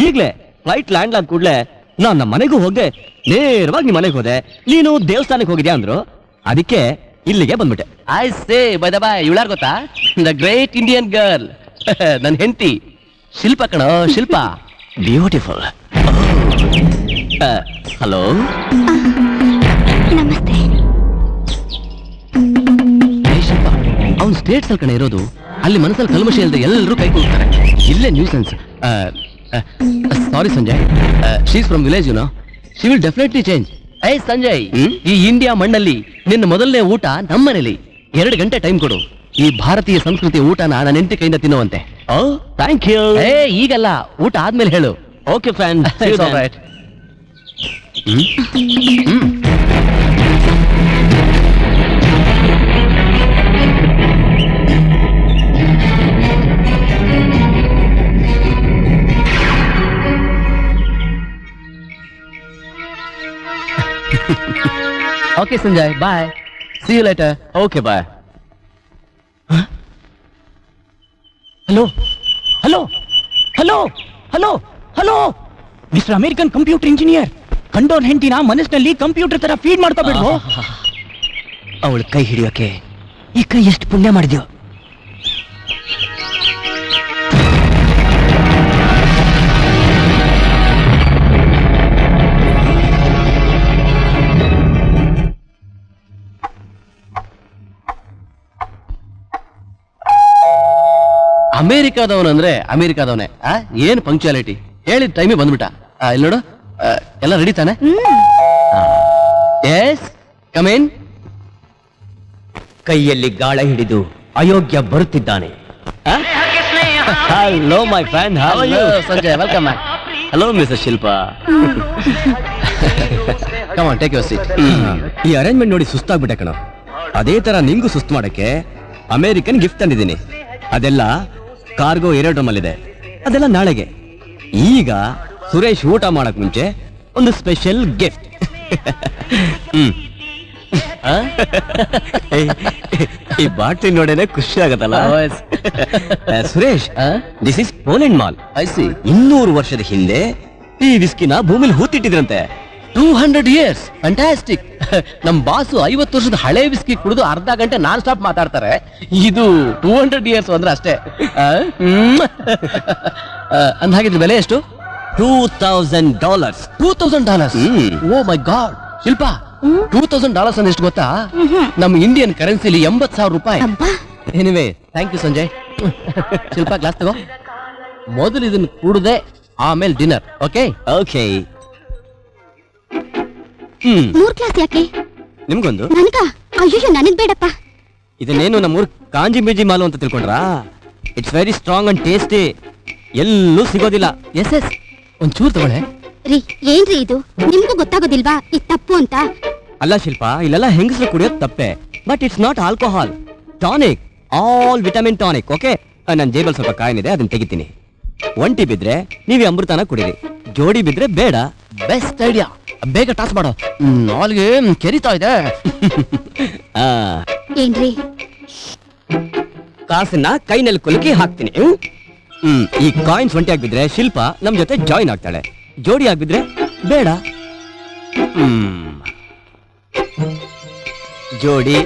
ಈಗ್ಲೇ ಫ್ಲೈಟ್ ಲ್ಯಾಂಡ್ ಆದ ಕೂಡ್ಲೆ ನಾನು ನಮ್ಮ ಮನೆಗೂ ಹೋದೆ. ನೇರವಾಗಿ ನಿಮ್ಮ ಮನೆಗೆ ಹೋದೆ. ನೀನು ದೇವಸ್ಥಾನಕ್ಕೆ ಹೋಗಿದ್ಯಾ ಅಂದ್ರು, ಅದಕ್ಕೆ ಇಲ್ಲಿಗೆ ಬಂದ್ಬಿಟ್ಟೆ. I say by the boy, ಇವಳಾರ್ ಗೊತ್ತಾ? ದ ಗ್ರೇಟ್ ಇಂಡಿಯನ್ ಗರ್ಲ್, ನನ್ನ ಹೆಂಡತಿ ಶಿಲ್ಪ ಕಣ, ಶಿಲ್ಪ. ಬ್ಯೂಟಿಫುಲ್. ಹಲೋ, ನಮಸ್ತೆ. ಶಿಲ್ಪ ಅವ್ನು ಸ್ಟೇಟ್ಸ್ ಅಲ್ಲಿ ಕಣ ಇರೋದು. ಅಲ್ಲಿ ಮನಸ್ಸಲ್ಲಿ ಕಲ್ಮಶ ಇಲ್ಲದೆ ಎಲ್ಲರೂ ಕೈ ಕೂಡ್ತಾರೆ. ಇಲ್ಲೇ nuisance. Sorry Sanjay, she's from village, you know. She will definitely change. I Sanjay, ಈ ಇಂಡಿಯಾ ಮಣ್ಣಲ್ಲಿ ನಿನ್ನ ಮೊದಲನೇ ಊಟ ನಮ್ಮನೇಲಿ. 2 ಗಂಟೆ ಟೈಮ್ ಕೊಡು. ಈ ಭಾರತೀಯ ಸಂಸ್ಕೃತಿ ಊಟನ ನನ್ನ ಹೆಂಡತಿ ಕೈಯಿಂದ ತಿನ್ನುವಂತೆ. Thank you. ಈಗಲ್ಲ, ಊಟ ಆದ್ಮೇಲೆ ಹೇಳು. Okay fan. Right. Okay, Sanjay. Bye. See you later. Okay, bye. Hello? Hello? Hello? Hello? Hello? Mister American computer engineer, ಕಂಡೋರ್ ಹೆಂಡತಿನ ಮನಸ್ಸಿನಲ್ಲಿ ಕಂಪ್ಯೂಟರ್ ತರ ಫೀಡ್ ಮಾಡ್ತಾ ಬಿಡ್ವು. ಅವಳ ಕೈ ಹಿಡಿಯೋಕೆ ಈ ಕೈ ಎಷ್ಟು ಪುಣ್ಯ ಮಾಡಿದ್ಯೋ. ಅಮೇರಿಕಾದವನಂದ್ರೆ ಅಮೇರಿಕಾದವನೇ. ಏನ್ ಪಂಕ್ಚುಯಾಲಿಟಿ, ಹೇಳಿದ ಟೈಮಿಗೆ ಬಂದ್ಬಿಟ್ಟ. ಇಲ್ಲಿ ನೋಡು, ಎಲ್ಲ ರೆಡಿ ತಾನೆ? Yes, come in. ಕೈಯಲ್ಲಿ ಗಾಳ ಹಿಡಿದು ಅಯೋಗ್ಯ ಬರುತ್ತಿದ್ದಾನೆ. Hello my friend, how are you? Sanjay, welcome back. Hello mister Shilpa. Come on, take your seat. ಈ ಅರೇಂಜ್ಮೆಂಟ್ ನೋಡಿ ಸುಸ್ತಾಗ್ಬಿಟ್ಟೆ ಕಣ. ಅದೇ ತರ ನಿಂಗೂ ಸುಸ್ತು ಮಾಡಕ್ಕೆ ಅಮೇರಿಕನ್ ಗಿಫ್ಟ್ ತಂದಿದ್ದೀನಿ. ಅದೆಲ್ಲ ಕಾರ್ಗೋ ಏರೋಡ್ರಮ್ ಅಲ್ಲಿದೆ. ಅದೆಲ್ಲ ನಾಳೆಗೆ. ಈಗ ಸುರೇಶ್ ಊಟ ಮಾಡಕ್ ಮುಂಚೆ ಒಂದು ಸ್ಪೆಷಲ್ ಗಿಫ್ಟ್. ಈ ಬಾಟ್ಲಿ ನೋಡೇನೆ ಖುಷಿ ಆಗತ್ತಲ್ಲ. Suresh, this is Poland mall. I C. 200 ವರ್ಷದ ಹಿಂದೆ ಈ ವಿಸ್ಕಿನ ಭೂಮಿಲಿ ಹೂತಿಟ್ಟಿದ್ರಂತೆ. 200 years, ಫ್ಯಾಂಟಾಸ್ಟಿಕ್. ನಮ್ ಬಾಸು 50 ವರ್ಷದ ಹಳೆ ವಿಸ್ಕಿ ಕುಡಿದು ಅರ್ಧ ಗಂಟೆ ನಾನ್ ಸ್ಟಾಪ್ ಮಾತಾಡ್ತಾರೆ. ಇದು 200 years ಅಂದ್ರೆ ಅಷ್ಟೇ. ಅಂದಾಗಿದ್ರೆ ಬೆಲೆ ಎಷ್ಟು? $2,000. $2,000. ಓ ಮೈ ಗಾಡ್. ಶಿಲ್ಪ, $2,000 ಅಂದ್ರೆ ಎಷ್ಟು ಗೊತ್ತಾ? ನಮ್ಮ ಇಂಡಿಯನ್ ಕರೆನ್ಸಿಲಿ 80,000 ರೂಪಾಯಿ. ಅಬ್ಬಾ anyway, thank you Sanjay. Shilpa, glass ತಗೋ. ಮೊದಲು ಇದನ್ನ ಕುಡ್ದೆ ಆಮೇಲೆ ಡಿನ್ನರ್. Okay okay. 3 ಗ್ಲಾಸ್ ಯಾಕೆ? ನಿಮ್ಗೊಂದು. ನನಗ? ಅಯ್ಯೋ ನನಗ್ ಬೇಡಪ್ಪ. ಇದನ್ನೇನು ನಮ್ಮೂರ್ ಕಾಂಜಿ ಬೀಜಿ ಮಾಲು ಅಂತ ತಿಳ್ಕೊಂಡ್ರಾ? It's very strong and tasty. ಎಲ್ಲೂ ಸಿಗೋದಿಲ್ಲ. ಎಸ್ ಎಸ್, ಒಂಚೂರು ತಗೊಳ್ಳೆ. ರೀ ಏನ್ರಿ ಇದು? ನಿಮ್ಗೂ ಗೊತ್ತಾಗೋದಿಲ್ವಾ ಇದು ತಪ್ಪು ಅಂತ? ಅಲ್ಲ ಶಿಲ್ಪ, ಇಲ್ಲೆಲ್ಲ ಹೆಂಗಸರು ಕುಡಿಯೋದು ತಪ್ಪೆ. But it's not alcohol, tonic, all vitamin tonic. Okay, ನನ್ನ ಜೇಬಲ್ ಸ್ವಲ್ಪ ಕಾಯಿನಿದೆ, ಅದನ್ನ ತೆಗಿತೀನಿ. ಒಂಟಿ ಬಿದ್ರೆ ನೀವೇ ಅಮೃತನ ಕುಡೀರಿ, ಜೋಡಿ ಬಿದ್ರೆ ಬೇಡ. Best idea. ಬೇಗ ಟಾಸ್ ಮಾಡೋ, ನಾಲ್ಗೆ ಕೆರಿತಾ ಇದೆ. ಆ, ಏನ್ರಿ? ಕಾಸನ್ನ ಕೈನಲ್ಲಿ ಕುಲುಕಿ ಹಾಕ್ತೀನಿ. ಈ ಕಾಯಿನ್ಸ್ ಒಂಟಿ ಆಗ್ಬಿದ್ರೆ ಶಿಲ್ಪ ನಮ್ ಜೊತೆ ಜಾಯಿನ್ ಆಗ್ತಾಳೆ, ಜೋಡಿ ಆಗ್ಬಿದ್ರೆ ಬೇಡ. ಜೋಡಿ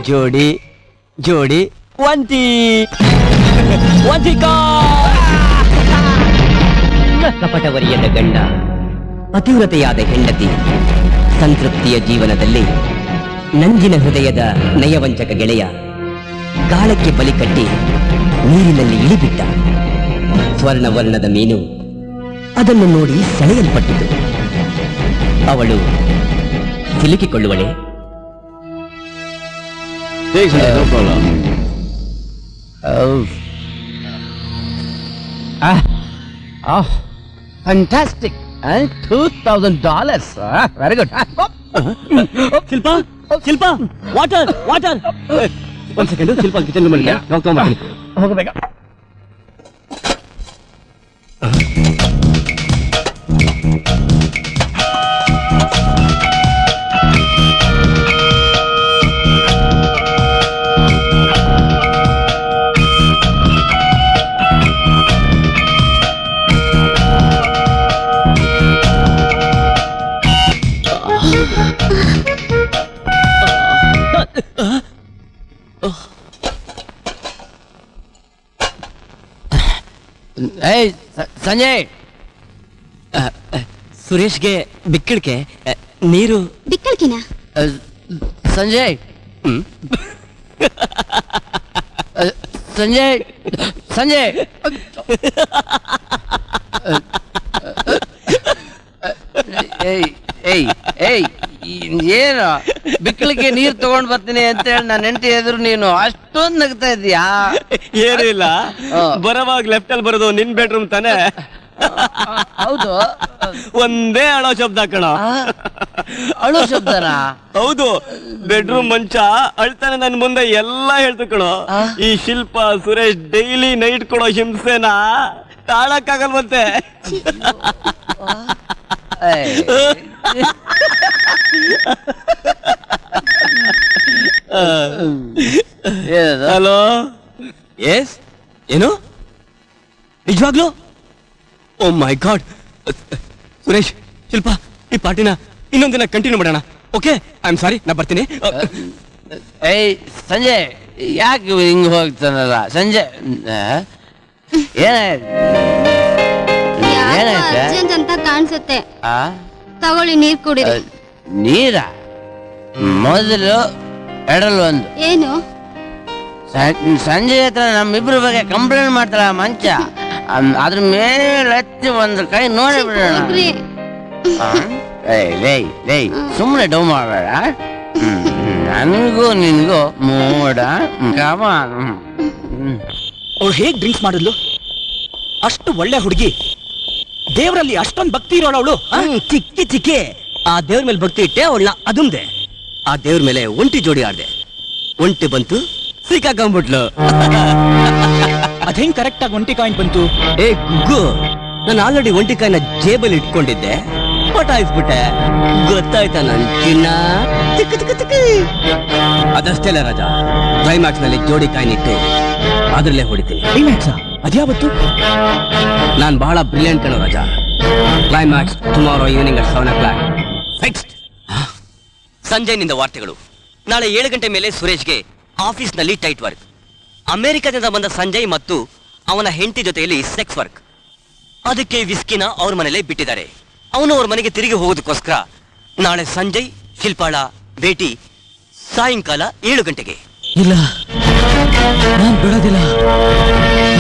ಜೋಡಿ ಜೋಡಿ ಒಂಟಿ. ಒಂಟಿ ಕಪಟವರಿಯದ ಗಂಡ, ಪತಿವ್ರತೆಯಾದ ಹೆಂಡತಿ, ಸಂತೃಪ್ತಿಯ ಜೀವನದಲ್ಲಿ ನಂಜಿನ ಹೃದಯದ ನಯವಂಚಕ ಗೆಳೆಯ ಗಾಳಕ್ಕೆ ಬಲಿ ಕಟ್ಟಿ ನೀರಿನಲ್ಲಿ ಇಳಿಬಿಟ್ಟ. ಸ್ವರ್ಣವರ್ಣದ ಮೀನು ಅದನ್ನು ನೋಡಿ ಸೆಳೆಯಲ್ಪಟ್ಟಿತು. ಅವಳು ಸಿಲುಕಿಕೊಳ್ಳುವಳೆ. Fantastic. $2,000. Very good. Shilpa, Shilpa, water, water. ಒಂದ್ ಸೆಕೆಂಡ್, ಶಿಲ್ಪ ಕಿಚನ್ ರೂಮಲ್ಲಿ ತಗೊಂಡ್ಬರ್ತೀನಿ. ಹೋಗಬೇಕ. ಏಯ್ ಸಂಜಯ್, ಸುರೇಶ್ಗೆ ಬಿಕ್ಕಳಿಕೆ ನೀರು. ಬಿಕ್ಕಳ್ಕಿನ? ಸಂಜಯ್, ಸಂಜಯ್, ಸಂಜಯ್. ಏಯ್ ಏಯ್ ಏಯ್, ಏನು ಬಿಕ್ಕಳಿಗೆ ನೀರ್ ತಗೊಂಡ್ ಬರ್ತೀನಿ ಅಂತ ಹೇಳಿ ನಾನು ಹೆಂಡತಿ ಎದುರು ನೀನು ಅಷ್ಟೊಂದು ನಗ್ತಾ ಇದೀಯಾ? ಏನು ಇಲ್ಲ, ಬರೋವಾಗ ಲೆಫ್ಟ್ ಅಲ್ಲಿ ಬರೋದು ನಿನ್ ಬೆಡ್ರೂಮ್ ತಾನೆ. ಹೌದು. ಒಂದೇ ಅಳೋ ಶಬ್ದ ಕಣ. ಅಳು ಶಬ್ದನಾ? ಹೌದು, ಬೆಡ್ರೂಮ್ ಮಂಚ ಅಳ್ತಾನೆ ನನ್ ಮುಂದೆ ಎಲ್ಲ ಹೇಳ್ತು ಕಣೋ. ಈ ಶಿಲ್ಪ ಸುರೇಶ್ ಡೈಲಿ ನೈಟ್ ಕೊಡೋ ಹಿಂಸೆನ ತಾಳಕ್ಕಾಗಲ್ವಂತೆ. ಹಲೋ, ಎಸ್, ಏನು ನಿಜವಾಗ್ಲು? ಓ ಮೈ ಗಾಡ್. ಸುರೇಶ್, ಶಿಲ್ಪ, ಈ ಪಾರ್ಟಿನ ಇನ್ನೊಂದಿನ ಕಂಟಿನ್ಯೂ ಮಾಡೋಣ. ಓಕೆ, ಐ ಆಮ್ ಸಾರಿ, ನಾ ಬರ್ತೀನಿ. ಏಯ್ ಸಂಜಯ್, ಯಾಕೆ ಹಿಂಗ್ ಹೋಗ್ತಾನಲ್ಲ ಸಂಜಯ್? ಏನಾಯ್ತು? ಏನಾಯ್ತು? ಅರ್ಜೆಂಟ್ ಅಂತ ಕಾಣಿಸುತ್ತೆ. ಆ? ತಗೊಳ್ಳಿ, ನೀರ್ ಕುಡಿರಿ. ನೀರ ಮೊದಲು ಎಡಲ್ ಒಂದು. ಏನು? ಸಂಜೆ ಹತ್ರ ನಮ್ಮಿಬ್ರ ಬಗ್ಗೆ ಕಂಪ್ಲೇಂಟ್ ಮಾಡ್ತಾಳ ಮಂಚ. ಅದ್ರ ಮೇಲೆ ಎತ್ತಿ ಒಂದು ಕೈ ನೋಡಿ ಬಿಡೋಣ. ಹೋಗ್ರಿ. ಸುಮ್ಮನೆ ಡೌ ಮಾಡಬೇಡ. ನನ್ಗೂ ನಿನ್ಗೂ ಮೂಡ ಅವ್ಳು ಹೇಗ್ ಡ್ರಿಂಕ್ಸ್ ಮಾಡಿದ್ಲು? ಅಷ್ಟು ಒಳ್ಳೆ ಹುಡುಗಿ, ದೇವರಲ್ಲಿ ಅಷ್ಟೊಂದು ಭಕ್ತಿ ಇರೋಳು ಅವಳು. ಚಿಕ್ಕಿ ಚಿಕ್ಕಿ ಆ ದೇವ್ರ ಮೇಲೆ ಭಕ್ತಿ ಇಟ್ಟೆ ಅವಳನ್ನ ಅದುಂದೆ. ಆ ದೇವ್ರ ಮೇಲೆ ಒಂಟಿ ಜೋಡಿ ಆಡ್ದೆ, ಒಂಟಿ ಬಂತು, ಸಿಕ್ಕಾಕೊಂಡ್ಬಿಟ್ಲು. ಅದ್ ಹೆಂಗ್ ಕರೆಕ್ಟ್ ಆಗಿ ಒಂಟಿ ಕಾಯಿನ್ ಬಂತು? ಏ ಗುಗ್ಗು, ನಾನು ಆಲ್ರೆಡಿ ಒಂಟಿ ಕಾಯಿನ ಜೇಬಲ್ಲಿ ಇಟ್ಕೊಂಡಿದ್ದೆ. ಪಟಾಯಿಸ್ಬಿಟ್ಟೆ. ಗೊತ್ತಾಯ್ತಾ ನನ್ ಚಿನ್ನ? ಅದಷ್ಟೇ ಅಲ್ಲ ರಾಜ, ಕ್ಲೈಮ್ಯಾಕ್ಸ್ ನಲ್ಲಿ ಜೋಡಿ ಕಾಯಿನಿಟ್ಟು ಅದ್ರಲ್ಲೇ ಹೊಡಿತೀನಿ. ಅದ್ಯಾವತ್ತು? ನಾನ್ ಬಹಳ ಬ್ರಿಲಿಯಂಟ್ ಕಣೋ Raja. Climax tomorrow evening at 7 o'clock. Fixed. ಸಂಜೆನಿಂದ ವಾರ್ತೆಗಳು. ನಾಳೆ 7 ಗಂಟೆ ಮೇಲೆ ಸುರೇಶ್ಗೆ ಆಫೀಸ್ನಲ್ಲಿ ಟೈಟ್ ವರ್ಕ್. ಅಮೆರಿಕದಿಂದ ಬಂದ ಸಂಜಯ್ ಮತ್ತು ಅವನ ಹೆಂಡತಿ ಜೊತೆಯಲ್ಲಿ ಸೆಕ್ಸ್ ವರ್ಕ್. ಅದಕ್ಕೆ ವಿಸ್ಕಿನ ಅವ್ರ ಮನೇಲೆ ಬಿಟ್ಟಿದ್ದಾರೆ. ಅವನು ಅವ್ರ ಮನೆಗೆ ತಿರುಗಿ ಹೋಗೋದಕ್ಕೋಸ್ಕರ ನಾಳೆ ಸಂಜಯ್ ಶಿಲ್ಪಾಳ ಭೇಟಿ ಸಾಯಂಕಾಲ 7 ಗಂಟೆಗೆ. ಇಲ್ಲ, ನಾನ್ ಬಿಡೋದಿಲ್ಲ.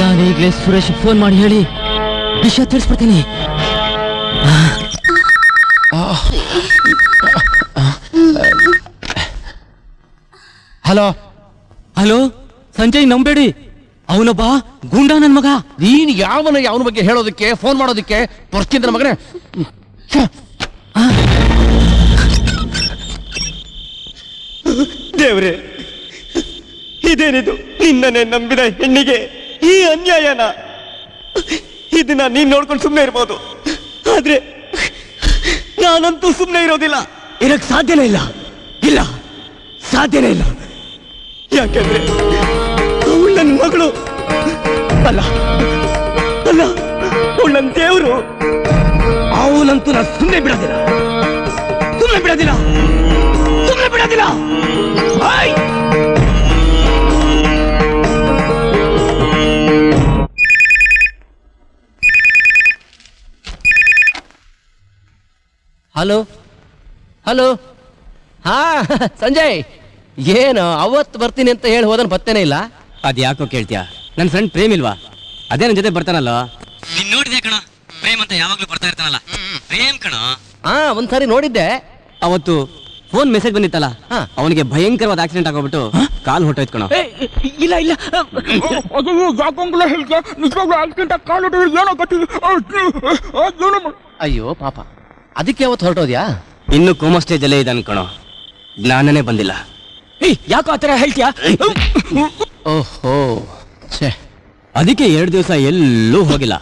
ನಾನು ಈಗಲೇ ಸುರೇಶ್ ಫೋನ್ ಮಾಡಿ ಹೇಳಿ ವಿಷಯ ತಿಳಿಸ್ಬಿಡ್ತೀನಿ. ಹಲೋ ಹಲೋ, ಸಂಜಯ್ ನಂಬೇಡಿ, ಅವನೊಬ್ಬ ಗೂಂಡ ನನ್ ಮಗ. ನೀನ್ ಯಾವನ ಬಗ್ಗೆ ಹೇಳೋದಕ್ಕೆ ಫೋನ್ ಮಾಡೋದಕ್ಕೆ ಪರ್ಸ್ತಿಂದ ಮಗನೇ. ದೇವ್ರೆ, ಇದೇನಿದು? ನಿನ್ನನೆ ನಂಬಿದ ಹೆಣ್ಣಿಗೆ ಈ ಅನ್ಯಾಯನ? ಇದನ್ನ ನೀನ್ ನೋಡ್ಕೊಂಡು ಸುಮ್ಮನೆ ಇರ್ಬೋದು, ಆದ್ರೆ ನಾನಂತೂ ಸುಮ್ಮನೆ ಇರೋದಿಲ್ಲ. ಇರಕ್ ಸಾಧ್ಯನೇ ಇಲ್ಲ. ಇಲ್ಲ, ಸಾಧ್ಯನೇ ಇಲ್ಲ. ಯಾಕೆಂದ್ರೆ ಅವಳು ನನ್ನ ಮಗಳು ಅಲ್ಲ, ಅಲ್ಲ, ಅವಳು ನನ್ನ ದೇವರು. ಅವನಂತೂ ನಾನು ಸುಮ್ಮನೆ ಬಿಡೋದಿಲ್ಲ, ಸುಮ್ಮನೆ ಬಿಡೋದಿಲ್ಲ, ಸುಮ್ಮನೆ ಬಿಡೋದಿಲ್ಲ. ಆಯ್! Hello hello. ಹಾ ಸಂಜಯ್, ಏನು ಅವತ್ತು ಬರ್ತೀನಿ ಅಂತ ಹೇಳಿ ಹೋದನ್ ಪತ್ತೇನೆ ಇಲ್ಲ? ಅದ್ಯಾಕೋ ಕೇಳ್ತೀಯ? ನನ್ನ ಫ್ರೆಂಡ್ ಪ್ರೇಮ್ ಇಲ್ವಾ? ಅದೇ ನನ್ನ ಜೊತೆ ಬರ್ತಾನಲ್ಲ. ನೀನ್ ನೋಡಿದೆ ಕಣ, ಪ್ರೇಮ್ ಅಂತ ಯಾವಾಗ್ಲೂ ಬರ್ತಾ ಇರ್ತಾನಲ್ಲ. ಪ್ರೇಮ್ ಕಣ. ಹಾ, ಒಂದ್ಸಾರಿ ನೋಡಿದ್ದೆ. ಅವತ್ತು ಫೋನ್ ಮೆಸೇಜ್ ಬಂದಿತ್ತಲ್ಲ, ಅವನಿಗೆ ಭಯಂಕರವಾದ ಆಕ್ಸಿಡೆಂಟ್ ಆಗೋಗ್ಬಿಟ್ಟು ಕಾಲ್ ಹೊಟ್ಟೋಯ್ತು ಕಣ. ಇಲ್ಲ ಇಲ್ಲ, ಅಯ್ಯೋ ಪಾಪ, ಅದಕ್ಕೆ ಅವತ್ತು ಹೊರಟೋದ್ಯಾ? ಇನ್ನು ಕೋಮಾ ಸ್ಟೇಜ್ ಅಲ್ಲೇ ಇದ್ದಾನೆ ಕಣೋ, ಜ್ಞಾನನೇ ಬಂದಿಲ್ಲ. ಯಾಕೋ ಆತರ ಹೇಳ್ತೀಯಾ? ಓಹೋ, ಛೇ. ಅದಕ್ಕೆ 2 ದಿವಸ ಎಲ್ಲೂ ಹೋಗಿಲ್ಲ,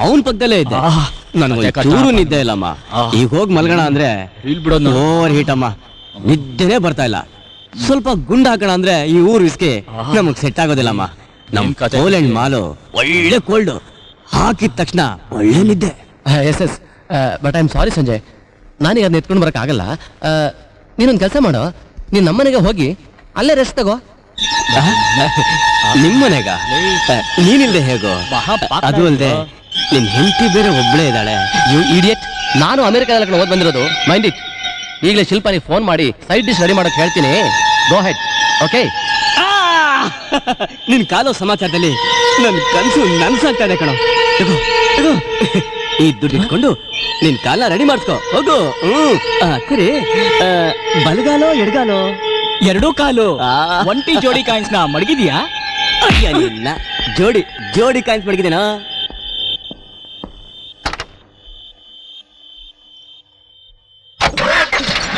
ಅವನ್ ಪಕ್ಕದಲ್ಲೇ ಇದ್ದೆ. ನನಗೆ ಚೂರು ನಿದ್ದೆ ಇಲ್ಲಮ್ಮ. ಈಗ ಹೋಗಿ ಮಲ್ಗೋಣ ಅಂದ್ರೆ ಓವರ್ ಹೀಟ್ ಅಮ್ಮ, ನಿದ್ದೆನೇ ಬರ್ತಾ ಇಲ್ಲ. ಸ್ವಲ್ಪ ಗುಂಡ್ ಹಾಕೋಣ ಅಂದ್ರೆ ಈ ಊರ್ ವಿಸ್ಕಿ ನಮಗ್ ಸೆಟ್ ಆಗೋದಿಲ್ಲಮ್ಮ. ನಮ್ ಪೋಲೆಂಡ್ ಮಾಲು ಒಳ್ಳೆ ಕೋಲ್ಡ್, ಹಾಕಿದ ತಕ್ಷಣ ಒಳ್ಳೆ ನಿದ್ದೆ. Yes yes, but I am sorry Sanjay, ನಾನೀಗ ಅದನ್ನ ಎತ್ಕೊಂಡು ಬರೋಕ್ಕಾಗಲ್ಲ. ನೀನೊಂದು ಕೆಲಸ ಮಾಡೋ, ನೀನು ನಮ್ಮನೆಗೆ ಹೋಗಿ ಅಲ್ಲೇ ರೆಸ್ಟ್ ತಗೋ. ನಿಮ್ಮನೆಗ ನೀನಿಲ್ದೆ ಹೇಗೋ? ಅದು ಅಲ್ದೆ ನಿನ್ ಹೆಂಡತಿ ಬೇರೆ ಒಬ್ಳೇ ಇದ್ದಾಳೆ. ಯು ಇಡಿಯಟ್, ನಾನು ಅಮೆರಿಕಾದಲ್ಲಿ ಓದ್ ಬಂದಿರೋದು, ಮೈಂಡ್ ಇಟ್. ಈಗಲೇ ಶಿಲ್ಪಾನಿಗೆ ಫೋನ್ ಮಾಡಿ ಸೈಡ್ ಡಿಶ್ ರೆಡಿ ಮಾಡೋಕೆ ಹೇಳ್ತೀನಿ. ಗೋ ಹೆಡ್, ಓಕೆ? ನಿನ್ ಕಾಲೋ ಸಮಾಚಾರದಲ್ಲಿ ನನ್ ಕನ್ಸು ನನ್ಸಾಗ್ತಾ ಇದೆ ಕಣೋ. ತಗೋ ತಗೋ, ಈ ದುಡ್ಡು ಇಟ್ಕೊಂಡು ನಿನ್ ಕಾಲ ರೆಡಿ ಮಾಡ್ಕೋ, ಹೋಗು. ಸರಿ, ಬಲಗಾಲೋ ಎಡಗಾಲೋ? 2 ಕಾಲು. ಒಂಟಿ ಜೋಡಿ ಕಾಯಿನ್ಸ್ ನ ಮಡಗಿದ್ಯಾ? ನಿನ್ನ ಜೋಡಿ ಜೋಡಿ ಕಾಯಿನ್ಸ್ ಮಡಗಿದೇನಾ?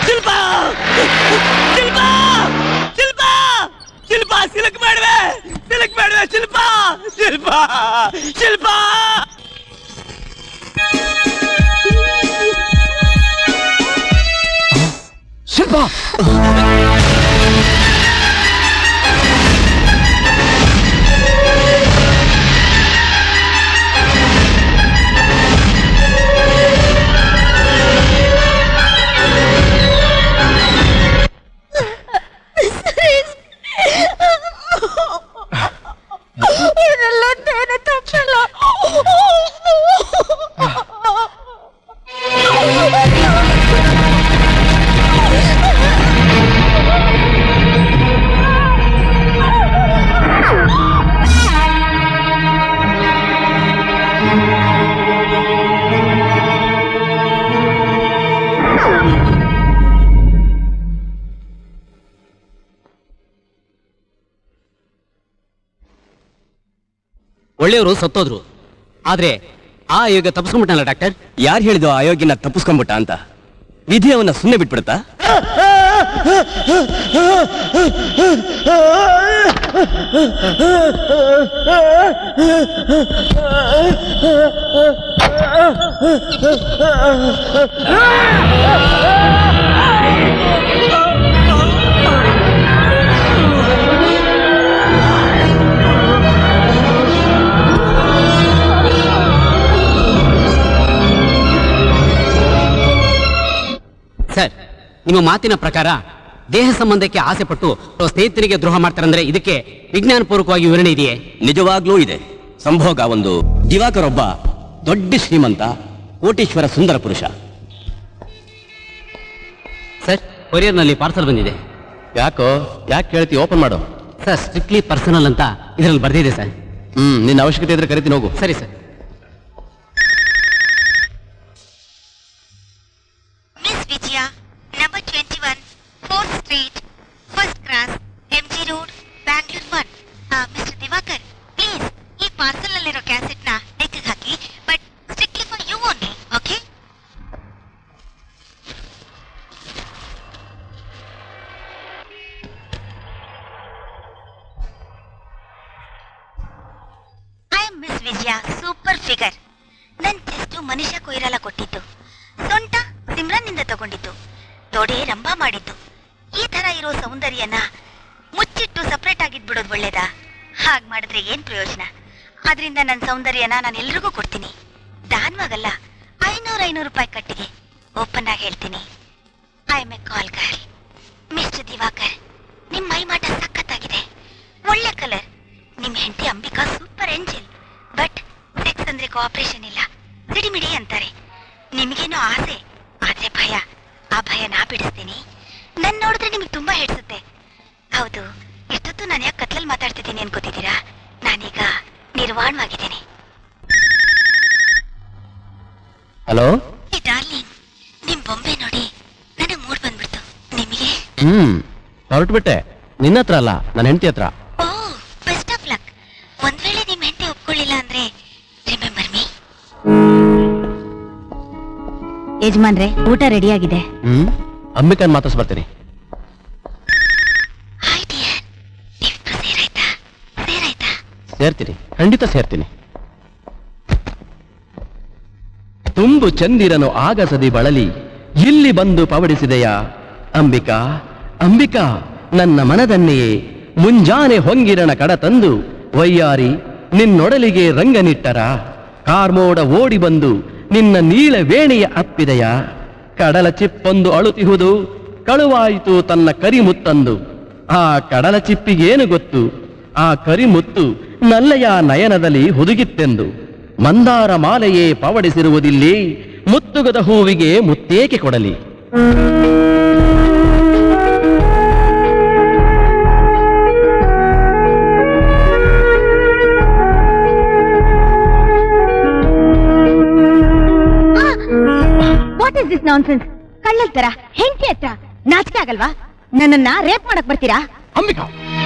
ಶಿಲ್ಪಾ, ಶಿಲ್ಪಾ, ಶಿಲ್ಪಾ, ಶಿಲ್ಪಾ, ಸಿಲಕ್ ಮಾಡ್ವೆ, ಸಿಲಕ್ ಮಾಡ್ವೆ, ಶಿಲ್ಪಾ, ಶಿಲ್ಪಾ, ಶಿಲ್ಪಾ. ಶಿಲ್ಪಾ, ಒಳ್ಳೆಯವರು ಸತ್ತೋದ್ರು, ಆದ್ರೆ ಆ ಅಯೋಗ್ಯ ತಪ್ಪಿಸ್ಕೊಂಡ್ಬಿಟ್ಟಲ್ಲ ಡಾಕ್ಟರ್. ಯಾರು ಹೇಳಿದ್ರು ಆ ಅಯೋಗ್ಯನ ತಪ್ಪಿಸ್ಕೊಂಡ್ಬಿಟ್ಟ ಅಂತ? ವಿಧಿ ಅವನ್ನ ಸುಮ್ಮನೆ ಬಿಟ್ಬಿಡುತ್ತಾ? ಸರ್, ನಿಮ್ಮ ಮಾತಿನ ಪ್ರಕಾರ ದೇಹ ಸಂಬಂಧಕ್ಕೆ ಆಸೆ ಪಟ್ಟು ಸ್ನೇಹಿತರಿಗೆ ದ್ರೋಹ ಮಾಡ್ತಾರಂದ್ರೆ ಇದಕ್ಕೆ ವಿಜ್ಞಾನಪೂರ್ವಕವಾಗಿ ವಿವರಣೆ ಇದೆಯೇ? ನಿಜವಾಗ್ಲೂ ಇದೆ. ಸಂಭೋಗ ಒಂದು ದಿವಾಕರ್ ಒಬ್ಬ ದೊಡ್ಡ ಶ್ರೀಮಂತ, ಕೋಟೀಶ್ವರ, ಸುಂದರ ಪುರುಷ. ಸರ್, ಕೊರಿಯರ್ನಲ್ಲಿ ಪಾರ್ಸಲ್ ಬಂದಿದೆ. ಯಾಕೆ ಕೇಳ್ತಿ? ಓಪನ್ ಮಾಡು. ಸರ್, ಸ್ಟ್ರಿಕ್ಟ್ಲಿ ಪರ್ಸನಲ್ ಅಂತ ಇದರಲ್ಲಿ ಬರ್ದಿದೆ ಸರ್. ನಿನ್ನ ಅವಶ್ಯಕತೆ ಇದ್ರೆ ಕರಿತೀನಿ, ಹೋಗು. ಸರಿ sir. Miss Vijaya, number 21, 4th Street, first class, MG Road, Bangalore 1. Mr. Divakar, please, ಈ ಪಾರ್ಸಲ್ ನಲ್ಲಿರೋ ಕ್ಯಾಸೆಟ್ ನ ಡೆಕ್ಕಿಗೆ ಹಾಕಿ, but strictly for you only, okay? I am miss Vijaya, super figure. ನನ್ ಚೆಸ್ಟು ಮನುಷ್ಯ ಕೊಯ್ರಾಲ ಕೊಟ್ಟಿದ್ದು, ಸೊಂಟ ಸಿಮ್ರನ್ನಿಂದ ತಗೊಂಡಿದ್ದು, ತೊಡೆ ರಂಭ ಮಾಡಿದ್ದು. ಈ ತರ ಇರೋ ಸೌಂದರ್ಯನ ಮುಚ್ಚಿಟ್ಟು ಸಪರೇಟ್ ಆಗಿದ್ಬಿಡೋದು ಒಳ್ಳೇದಾ? ಹಾಗೆ ಮಾಡಿದ್ರೆ ಏನ್ ಪ್ರಯೋಜನ? ಆದ್ರಿಂದ ನನ್ನ ಸೌಂದರ್ಯನ ನಾನು ಎಲ್ರಿಗೂ ಕೊಡ್ತೀನಿ. ದಾನವಾಗಲ್ಲ, 500 ರೂಪಾಯಿ ಕಟ್ಟಿಗೆ. ಓಪನ್ ಆಗಿ ಹೇಳ್ತೀನಿ, I am a call girl. Mister Diwakar, ನಿಮ್ ಮೈ ಮಾಟ ಸಖತ್ತಾಗಿದೆ, ಒಳ್ಳೆ ಕಲರ್. ನಿಮ್ ಹೆಂಡತಿ Ambika super angel. But sex ಅಂದ್ರೆ ಕೋಆಪರೇಷನ್ ಇಲ್ಲ, ಸಿಡಿಮಿಡಿ ಅಂತಾರೆ. ನಿಮಗೇನೋ ಆಸೆ, ಆದ್ರೆ ಭಯ. ಆ ಭಯ ನಾ ಬಿಡಿಸ್ತೀನಿ. ನನ್ ನೋಡಿದ್ರೆ ನಿಮಗೆ ತುಂಬಾ ಹಿಡಿಸುತ್ತೆ. ಹೌದು, ಇಷ್ಟೊತ್ತು ನಾನು ಯಾಕೆ ಕತ್ಲಲ್ಲಿ ಮಾತಾಡ್ತಿದ್ದೀನಿ ಅನ್ಕೋತಿದ್ದೀರಾ? ನಾನೀಗ ನಿರ್ವಾಣವಾಗಿದ್ದೀನಿ. ಹಲೋ ಡಾರ್ಲಿಂಗ್, ನಿಮ್ ಬೊಂಬೆ ನೋಡಿ ನನಗೆ ಮೂಡ್ ಬಂದ್ಬಿಡ್ತು. ನಿಮಗೆ? ಹೊರಟ್ಬಿಟ್ಟೆ. ನಿನ್ನ ಹತ್ರ ಅಲ್ಲ, ನನ್ನ ಹೆಂಡತಿ ಹತ್ರ. ಓ, ಬೆಸ್ಟ್ ಆಫ್ ಲಕ್. ಒಂದ್ ವೇಳೆ ನಿಮ್ ಹೆಂಡತಿ ಒಪ್ಕೊಳ್ಳಿಲ್ಲ ಅಂದ್ರೆ ರಿಮೆಂಬರ್ ಮೀ. ಯಜಮಾನ್ರೆ, ಊಟ ರೆಡಿ ಆಗಿದೆ. ಅಂಬಿಕನ್ ಮಾತಾಡ್ಸ್ ಬರ್ತೀನಿ. ಹಾಯ್ ಡಿಯರ್, ಇಬ್ರು ಸೇರಾಯ್ತಾ? ಸೇರ್ತೀನಿ, ಖಂಡಿತ ಸೇರ್ತೀನಿ. ತುಂಬು ಚಂದಿರನು ಆಗಸದಿ ಬಳಲಿ ಇಲ್ಲಿ ಬಂದು ಪವಡಿಸಿದೆಯಾ ಅಂಬಿಕಾ? ಅಂಬಿಕಾ, ನನ್ನ ಮನದನ್ನೆಯೇ ಮುಂಜಾನೆ ಹೊಂಗಿರಣ ಕಡ ತಂದು ವಯ್ಯಾರಿ ನಿನ್ನೊಡಲಿಗೆ ರಂಗನಿಟ್ಟರ. ಕಾರ್ಮೋಡ ಓಡಿ ಬಂದು ನಿನ್ನ ನೀಳ ವೇಣಿಯ ಅಪ್ಪಿದೆಯ. ಕಡಲ ಚಿಪ್ಪೊಂದು ಅಳುತಿಹುದು ಕಳುವಾಯಿತು ತನ್ನ ಕರಿಮುತ್ತಂದು. ಆ ಕಡಲ ಚಿಪ್ಪಿಗೇನು ಗೊತ್ತು, ಆ ಕರಿಮುತ್ತು ನಲ್ಲಯ ನಯನದಲ್ಲಿ ಹುದುಗಿತ್ತೆಂದು. ಮಂದಾರ ಮಾಲೆಯೇ ಪವಡಿಸಿರುವುದಿಲ್ಲಿ, ಮುತ್ತುಗದ ಹೂವಿಗೆ ಮುತ್ತೇಕೆ ಕೊಡಲಿ. What is this nonsense? ಕಳ್ಳಲ್ ತರ ಹೆಂಡತಿ ಹತ್ರ ನಾಚಿಕೆ ಆಗಲ್ವಾ? ನನ್ನನ್ನ ರೇಪ್ ಮಾಡಕ್ ಬರ್ತೀರಾ? ಅಂಬಿಕಾ,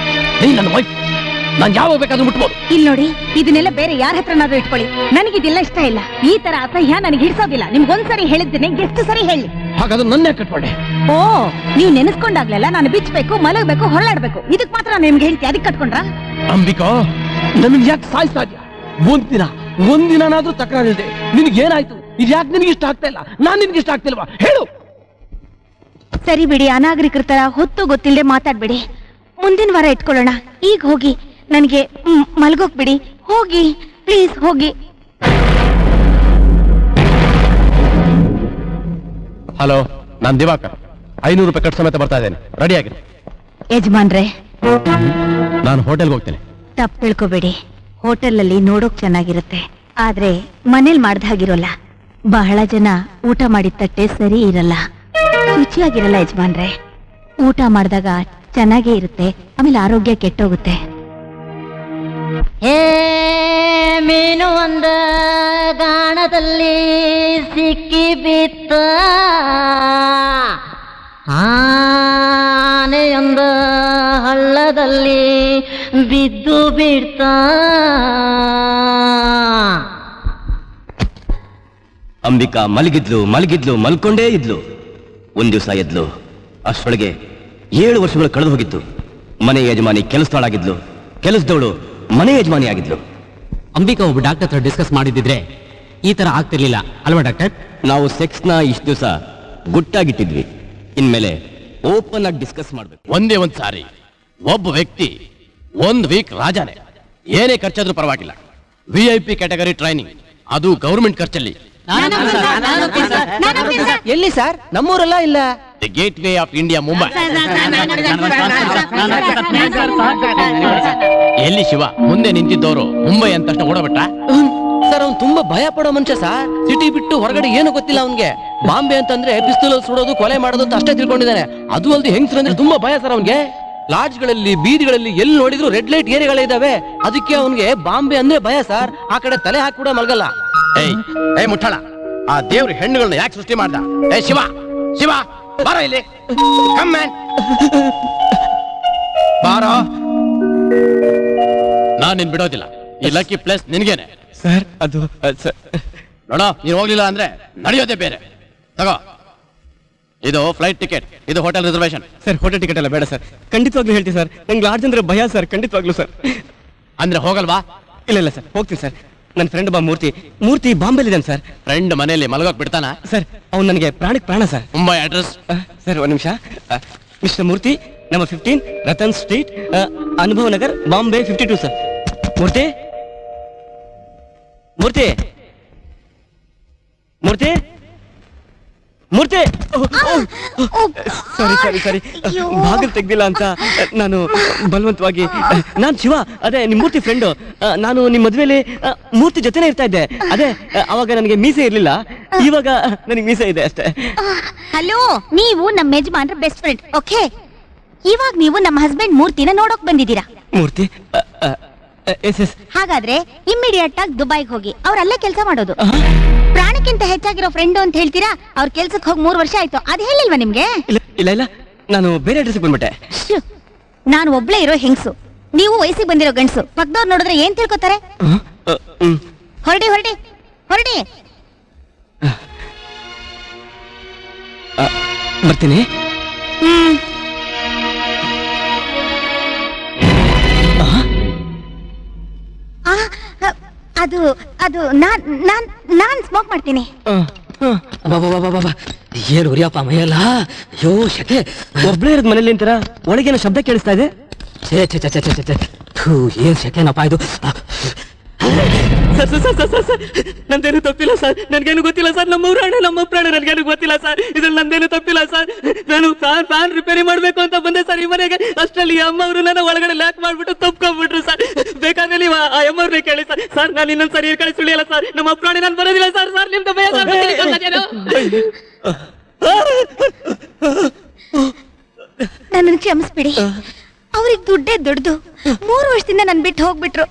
ನೀನ್ ನನ್ನ ವೈಫ್, ನಾನು ಯಾವಾಗ ಬೇಕಾದ್ರೂ ಮುಟ್ಬೋದು. ಇಲ್ಲಿ ನೋಡಿ, ಇದನ್ನೆಲ್ಲ ಬೇರೆ ಯಾರ ಹತ್ರನಾದ್ರೂ ಇಟ್ಕೊಳ್ಳಿ, ನನಗಿದೆಲ್ಲ ಇಷ್ಟ ಇಲ್ಲ. ಈ ತರ ಅಸಹ್ಯ ನನಗೆ ಹಿಡಿಸೋದಿಲ್ಲ. ನಿಮ್ಗೊಂದ್ಸರಿ ಹೇಳಿದ್ದೇನೆ, ಎಷ್ಟು ಸರಿ ಹೇಳಿ. ಹಾಗಾದ್ರೆ ನನ್ನೇ ಕಟ್ಕೊಂಡೆ. ಓ, ನೀವು ನೆನೆಸ್ಕೊಂಡಾಗ್ಲೆಲ್ಲ ನಾನು ಬಿಚ್ಚಬೇಕು, ಮಲಗಬೇಕು, ಹೊರಳಾಡ್ಬೇಕು. ಇದಕ್ ಮಾತ್ರ ನಾನು ನಿಮ್ಗೆ ಹೇಳ್ತಿ, ಅದಕ್ಕೆ ಕಟ್ಕೊಂಡ್ರ? ಅಂಬಿಕಾ, ನನಗೆ ಯಾಕೆ ಸಾಯಿಸ್ತಾ ಇದ್ಯಾ? ಒಂದಿನಾದ್ರೂ ತಕರಾರಿಲ್ದೆ ನಿನಗೇನಾಯ್ತು? ಇದು ಯಾಕೆ ನಿನಗೆ ಇಷ್ಟ ಆಗ್ತಾ ಇಲ್ಲ? ನಾನ್ ನಿನ್ಗೆ ಇಷ್ಟ ಆಗ್ತಿಲ್ವಾ? ಹೇಳು. ಸರಿ ಬಿಡಿ, ಅನಾಗರಿಕರ ತರ ಹೊತ್ತು ಗೊತ್ತಿಲ್ಲದೆ ಮಾತಾಡ್ಬೇಡಿ. ಮುಂದಿನ ವಾರ ಇಟ್ಕೊಳ್ಳೋಣ. ಈಗ ಹೋಗಿ, ನನಗೆ ಮಲ್ಗೋಕ್ ಬಿಡಿ. ಹೋಗಿ ಪ್ಲೀಸ್, ಹೋಗಿ. ಹಲೋ, ನಾನ್ ದಿವಾಕರ್. 500 ರೂಪಾಯಿ ಕಟ್ ಸಮೇತ ಬರ್ತಾ ಇದ್ದೇನೆ, ರೆಡಿ ಆಗಿ. ಯಜಮಾನ್ರೆ, ನಾನು ಹೋಟೆಲ್ಗೆ ಹೋಗ್ತೇನೆ. ತಪ್ಪು ತಿಳ್ಕೊಬೇಡಿ. ಹೋಟೆಲಲ್ಲಿ ನೋಡೋಕ್ ಚೆನ್ನಾಗಿರುತ್ತೆ, ಆದ್ರೆ ಮನೇಲಿ ಮಾಡ್ದ ಹಾಗಿರೋಲ್ಲ. ಬಹಳ ಜನ ಊಟ ಮಾಡಿದ ತಟ್ಟೆ ಸರಿ ಇರಲ್ಲ, ರುಚಿಯಾಗಿರಲ್ಲ. ಯಜಮಾನ್ರೆ, ಊಟ ಮಾಡಿದಾಗ ಚೆನ್ನಾಗೇ ಇರುತ್ತೆ, ಆಮೇಲೆ ಆರೋಗ್ಯ ಕೆಟ್ಟೋಗುತ್ತೆ. ಮೀನು ಒಂದ ಗಾಣದಲ್ಲಿ ಸಿಕ್ಕಿ ಬಿತ್ತ, ಆನೆಯೊಂದ ಹಳ್ಳದಲ್ಲಿ ಬಿದ್ದು ಬಿಡ್ತ. ಅಂಬಿಕಾ ಮಲಗಿದ್ಲು ಮಲ್ಕೊಂಡೇ ಇದ್ಲು. ಒಂದ್ ದಿವಸ ಎದ್ಲು. ಅಷ್ಟರೊಳಗೆ 7 ವರ್ಷಗಳು ಕಳೆದು ಹೋಗಿತ್ತು. ಮನೆ ಯಜಮಾನಿ ಕೆಲಸದಾಳಾಗಿದ್ಲು. ಕೆಲಸದವಳು ಮನೆ ಯಜಮಾನಿ ಆಗಿದ್ಲು. ಅಂಬಿಕಾ ಒಬ್ಬ ಡಾಕ್ಟರ್ ಹತ್ರ ಡಿಸ್ಕಸ್ ಮಾಡಿದ್ದಿದ್ರೆ ಈ ತರ ಆಗ್ತಿರ್ಲಿಲ್ಲ ಅಲ್ವಾ ಡಾಕ್ಟರ್? ನಾವು ಸೆಕ್ಸ್ನ ಇಷ್ಟು ದಿವಸ ಗುಟ್ಟಾಗಿಟ್ಟಿದ್ವಿ, ಇನ್ಮೇಲೆ ಓಪನ್ ಆಗಿ ಡಿಸ್ಕಸ್ ಮಾಡ್ಬೇಕು. ಒಂದೇ ಒಂದ್ ಸಾರಿ ಒಬ್ಬ ವ್ಯಕ್ತಿ 1 ವೀಕ್ ರಾಜಾನೆ, ಏನೇ ಖರ್ಚಾದ್ರೂ ಪರವಾಗಿಲ್ಲ. VIP ಕ್ಯಾಟಗರಿ ಟ್ರೈನಿಂಗ್, ಅದು ಗೌರ್ಮೆಂಟ್ ಖರ್ಚಲ್ಲಿ. ಎಲ್ಲಿ ಸರ್? ನಮ್ಮೂರಲ್ಲ ಇಲ್ಲ. The gate way of India, Mumbai. ಎಲ್ಲಿ ಶಿವ ಮುಂದೆ ನಿಂತಿದ್ದವರು ಮುಂಬೈ ಅಂತ ತಕ್ಷಣ ಓಡಬಿಟ್ಟ? ಸರ್ ಅವ್ನು ತುಂಬಾ ಭಯ ಪಡೋ ಮನುಷ್ಯ ಸರ್. ಸಿಟಿ ಬಿಟ್ಟು ಹೊರಗಡೆ ಏನು ಗೊತ್ತಿಲ್ಲ ಅವ್ನಿಗೆ. ಬಾಂಬೆ ಅಂತಂದ್ರೆ ಪಿಸ್ತೂಲ್ ಸುಡೋದು, ಕೊಲೆ ಮಾಡೋದು ಅಂತ ಅಷ್ಟೇ ತಿಳ್ಕೊಂಡಿದ್ದಾನೆ. ಅದು ಅಲ್ಲದೆ ಹೆಂಗಸ್ರು ಅಂದ್ರೆ ತುಂಬಾ ಭಯ ಸರ್ ಅವ್ನಿಗೆ. ಲಾಡ್ಜ್ಗಳಲ್ಲಿ, ಬೀದಿಗಳಲ್ಲಿ ಎಲ್ಲಿ ನೋಡಿದ್ರು ರೆಡ್ ಲೈಟ್ ಏರಿಯಾಗಳಿದಾವೆ. ಅದಕ್ಕೆ ಅವನಿಗೆ ಬಾಂಬೆ ಅಂದ್ರೆ ಭಯ ಸರ್. ಆ ಕಡೆ ತಲೆ ಹಾಕಿ ಕೂಡ ಮಲ್ಗಲ್ಲ. ಏಯ್ ಮುಠಾಳ, ಆ ದೇವ್ರ ಹೆಣ್ಣುಗಳನ್ನ ಯಾಕೆ ಸೃಷ್ಟಿ ಮಾಡ್ದ? ಏ ಶಿವ, ಶಿವ ಬಾರೋ ಇಲ್ಲಿ, ಕಮ್ ಮ್ಯಾನ್, ಬಾರೋ. ನಾನ್ ನಿನ್ ಬಿಡೋದಿಲ್ಲ. ಈ ಲಕ್ಕಿ ಪ್ಲೇಸ್ ನಿನ್ಗೇನೆ ಸರ್. ಅದು ನೋಡೋ, ನೀನ್ ಹೋಗ್ಲಿಲ್ಲ ಅಂದ್ರೆ ನಡೆಯೋದೇ ಬೇರೆ. ತಗೋ, ಇದು ಫ್ಲೈಟ್ ಟಿಕೆಟ್, ಇದು hotel reservation. Sir, hotel ticket ಎಲ್ಲ ಬೇಡ ಸರ್. ಖಂಡಿತವಾಗ್ಲೂ ಹೇಳ್ತೀನಿ ಸರ್, ನಂಗೆ ಲಾಡ್ಜ್ ಅಂದ್ರೆ ಭಯ ಸರ್. ಖಂಡಿತವಾಗ್ಲೂ ಸರ್. ಅಂದ್ರೆ ಹೋಗಲ್ವಾ? ಇಲ್ಲ ಸರ್, ಹೋಗ್ತೀನಿ ಸರ್. ನನ್ನ ಫ್ರೆಂಡ್ ಮೂರ್ತಿ ಬಾಂಬೆಲಿದ್ದಾನೆ ಸರ್. ಫ್ರೆಂಡ್ ಮನೆಯಲ್ಲಿ ಮಲಗೋಕ್ ಬಿಡ್ತಾನ? ಸರ್, ಅವ್ನು ನನಗೆ ಪ್ರಾಣ ಸರ್. ಮುಂಬೈ ಅಡ್ರೆಸ್? ಸರ್, ಒಂದು ನಿಮಿಷ. Mister Murthy, number 15 Ratan street, Anubhav Nagar, Bombay 52 sir. Murthy Murthy Murthy Murthy sorry ಬಾಗಿಲು ತೆಗ್ದಿಲ್ಲ ಅಂತ ನಾನು ಬಲವಂತವಾಗಿ. ನಾನ್ ಶಿವ, ಅದೇ ನಿಮ್ ಮೂರ್ತಿ ಫ್ರೆಂಡು. ನಾನು ನಿಮ್ ಮದ್ವೆಲಿ ಮೂರ್ತಿ ಜೊತೆನೆ ಇರ್ತಾ ಇದ್ದೆ. ಅದೇ ಅವಾಗ ನನಗೆ ಮೀಸೆ ಇರ್ಲಿಲ್ಲ, ಇವಾಗ ನನಗೆ ಮೀಸೆ ಇದೆ ಅಷ್ಟೇ. ಹಲೋ, ನೀವು ನಮ್ಮ ಯಜಮಾನ್ರ ಬೆಸ್ಟ್ ಫ್ರೆಂಡ್, ಓಕೆ? ಇವಾಗ ನೀವು ನಮ್ಮ ಹಸ್ಬೆಂಡ್ ಮೂರ್ತಿನ ನೋಡೋಕ್ ಬಂದಿದ್ದೀರಾ. ಮೂರ್ತಿ ಎಸ್. ಹಾಗಾದ್ರೆ ಇಮ್ಮಿಡಿಯೇಟ್ ಆಗಿ ದುಬೈಗೆ ಹೋಗಿ, ಅವ್ರಲ್ಲೇ ಕೆಲಸ ಮಾಡೋದು. ಪ್ರಾಣಕ್ಕಿಂತ ಹೆಚ್ಚಾಗಿರೋ ಫ್ರೆಂಡು ಅಂತ ಹೇಳ್ತೀರಾ? ಅವ್ರ ಕೆಲ್ಸಕ್ಕೆ ಹೋಗಿ 3 ವರ್ಷ ಆಯ್ತು. ಅದು ಹೇಳಿಲ್ವಾ ನಿಮ್ಗೆ? ಇಲ್ಲ, ನಾನು ಬೇರೆ ಅಡ್ರೆಸ್ ಬಂದ್ಬಿಟ್ಟೆ. ನಾನು ಒಬ್ಳೇ ಇರೋ ಹೆಂಗ್ಸು, ನೀವು ವಯಸ್ಸಿಗೆ ಬಂದಿರೋ ಗಂಡ್ಸು. ಪಕ್ಕದವ್ರು ನೋಡಿದ್ರೆ ಏನ್ ತಿಳ್ಕೊತಾರೆ? ಹೊರಡಿ ಬರ್ತೀನಿ. ಅದು ನಾನ್ ಸ್ಮೋಕ್ ಮಾಡ್ತೀನಿ. ಏನು ಉರಿಯಪ್ಪ ಮೈಯಲ್ಲ. ಅಯ್ಯೋ ಶಕೆ. ಒಬ್ಳೇ ಇರೋದ್ ಮನೇಲಿ ಅಂತೀರಾ? ಒಳಗೇನೋ ಶಬ್ದ ಕೇಳಿಸ್ತಾ ಇದೆ. ಏನ್ ಶಕೆನಪ್ಪ ಇದು. ನಂದೇನು ತಪ್ಪಿಲ್ಲ ಸರ್, ನನ್ಗೇನು ಗೊತ್ತಿಲ್ಲ ಸರ್. ನಮ್ಮ ಪ್ರಾಣ ನನ್ಗೇನು ಗೊತ್ತಿಲ್ಲ ಸರ್. ಇದ್ರಲ್ಲಿ ನಂದೇನು ತಪ್ಪಿಲ್ಲ ಸರ್. ನಾನು ಫ್ಯಾನ್ ರಿಪೇರಿ ಮಾಡ್ಬೇಕು ಅಂತ ಬಂದೆ ಸರ್ ಈ ಮನೆಗೆ. ಅಷ್ಟರಲ್ಲಿ ಅಮ್ಮ ಅವರು ನನ್ನ ಒಳಗಡೆ ಲಾಕ್ ಮಾಡ್ಬಿಟ್ಟು ತಪ್ಕೊಂಡ್ಬಿಟ್ರು ಸರ್. ಬೇಕಾದ್ರೆ ನೀವು ಆ ಅಮ್ಮವ್ರನ್ನೇ ಕೇಳಿ ಸರ್. ಸರ್, ನಾನು ಇನ್ನೊಂದ್ ಸರಿ ಈ ಕಡೆ ಸುಳಿಯಲ್ಲ ಸರ್. ನಮ್ಮ ಪ್ರಾಣ ನಾನು ಬರೋದಿಲ್ಲ ಸರ್. ಸರ್, ನಿಮ್ದು ಭಯ ಸರ್. ನನ್ನನ್ನು ಕ್ಷಮಿಸ್ಬಿಡಿ. ಅವ್ರಿಗೆ ದುಡ್ಡೇ ದೊಡ್ಡದು. 3 ವರ್ಷದಿಂದ ನನ್ ಬಿಟ್ಟು ಹೋಗ್ಬಿಟ್ರು.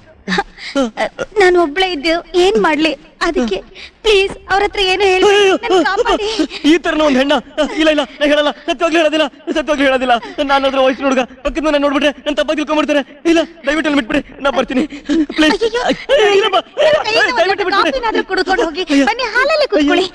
ನಾನು ಒಬ್ಳೆ ಇದ್ದು ಏನ್ ಮಾಡ್ಲಿ? ಅದಕ್ಕೆ ಪ್ಲೀಸ್ ಅವ್ರ ಹತ್ರ ಏನು ಹೇಳಿ ಈ ತರ ಒಂದ್ ಹೆಣ್ಣ. ಇಲ್ಲ, ನಾ ಹೇಳಲ್ಲ, ಸತ್ಯವಾಗ್ಲೂ ಹೇಳೋದಿಲ್ಲ. ನಾನು ಅದ್ರ ವಯಸ್ಸಿನ ಹುಡುಗ, ಪಕ್ಕದ ಮನೆ ನೋಡ್ಬಿಟ್ರೆ ನನ್ನ ತಪ್ಪಾಗಿ ತಿಳ್ಕೊಂಡ್ಬಿಡ್ತಾರೆ. ಇಲ್ಲ, ದಯವಿಟ್ಟು ಬಿಟ್ಬಿಡಿ, ನಾ ಬರ್ತೀನಿ ಪ್ಲೀಸ್. ಕಾಫಿನಾದ್ರೂ ಕುಡ್ಕೊಂಡು ಹೋಗಿ ಬನ್ನಿ, ಹಾಲಲ್ಲಿ ಕುತ್ಕೊಳ್ಳಿ.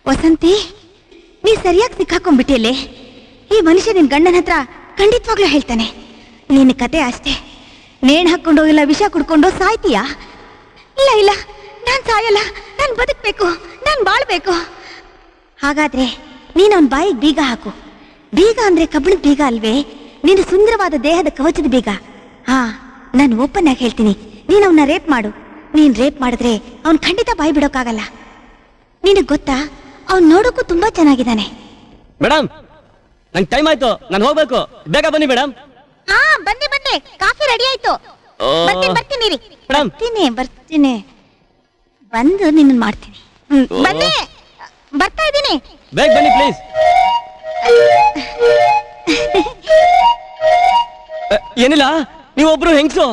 ವಸಂತಿ, ನೀ ಸರಿಯಾಗಿ ಸಿಕ್ಕಾಕೊಂಡ್ಬಿಟ್ಟಿಯಲ್ಲೇ. ಈ ಮನುಷ್ಯ ನಿನ್ ಗಂಡನ ಹತ್ರ ಖಂಡಿತವಾಗ್ಲೂ ಹೇಳ್ತಾನೆ. ನಿನ್ನ ಕತೆ ಅಷ್ಟೇ. ನೇಣು ಹಾಕೊಂಡು ಇಲ್ಲ ವಿಷ ಕುಡ್ಕೊಂಡು ಸಾಯ್ತೀಯಾ? ಇಲ್ಲ, ನಾನ್ ಸಾಯಲ್ಲ. ನಾನ್ ಬದುಕ್ಬೇಕು, ನಾನ್ ಬಾಳ್ಬೇಕು. ಹಾಗಾದ್ರೆ ನೀನ್ ಅವನ್ ಬಾಯಿಗೆ ಬೀಗ ಹಾಕು. ಬೀಗ ಅಂದ್ರೆ ಕಬ್ಬಿಣದ ಬೀಗ ಅಲ್ವೇ? ನಿನ್ನ ಸುಂದರವಾದ ದೇಹದ ಕವಚದ ಬೀಗ. ನಾನು ಓಪನ್ ಆಗಿ ಹೇಳ್ತೀನಿ, ನೀನ್ ಅವನ್ನ ರೇಪ್ ಮಾಡು. ನೀನ್ ರೇಪ್ ಮಾಡಿದ್ರೆ ಅವ್ನ್ ಖಂಡಿತ ಬಾಯಿ ಬಿಡೋಕ್ಕಾಗಲ್ಲ. ನಿನಗ್ ಗೊತ್ತಾ, ಅವ್ನ್ ನೋಡೋಕ್ಕೂ ತುಂಬಾ ಚೆನ್ನಾಗಿದ್ದಾನೆ. ಮೇಡಮ್, ನಂಗೆ ಟೈಮ್ ಆಯ್ತು, ನಾನು ಹೋಗ್ಬೇಕು. ಬೇಗ ಬನ್ನಿ ಮೇಡಮ್. ಬನ್ನಿ, ಕಾಫಿ ರೆಡಿ ಆಯ್ತು. ಬರ್ತೀನಿ ರೀ. ಬರ್ತೀನಿ. ಬಂದು ನಿನ್ನ ಮಾಡ್ತೀನಿ. ಬನ್ನಿ, ಬರ್ತಾ ಇದ್ದೀನಿ. ಬೇಗ ಬನ್ನಿ ಪ್ಲೀಸ್. ಏನಿಲ್ಲ, ನೀವೊಬ್ರು ಹೆಂಗ್ಸು,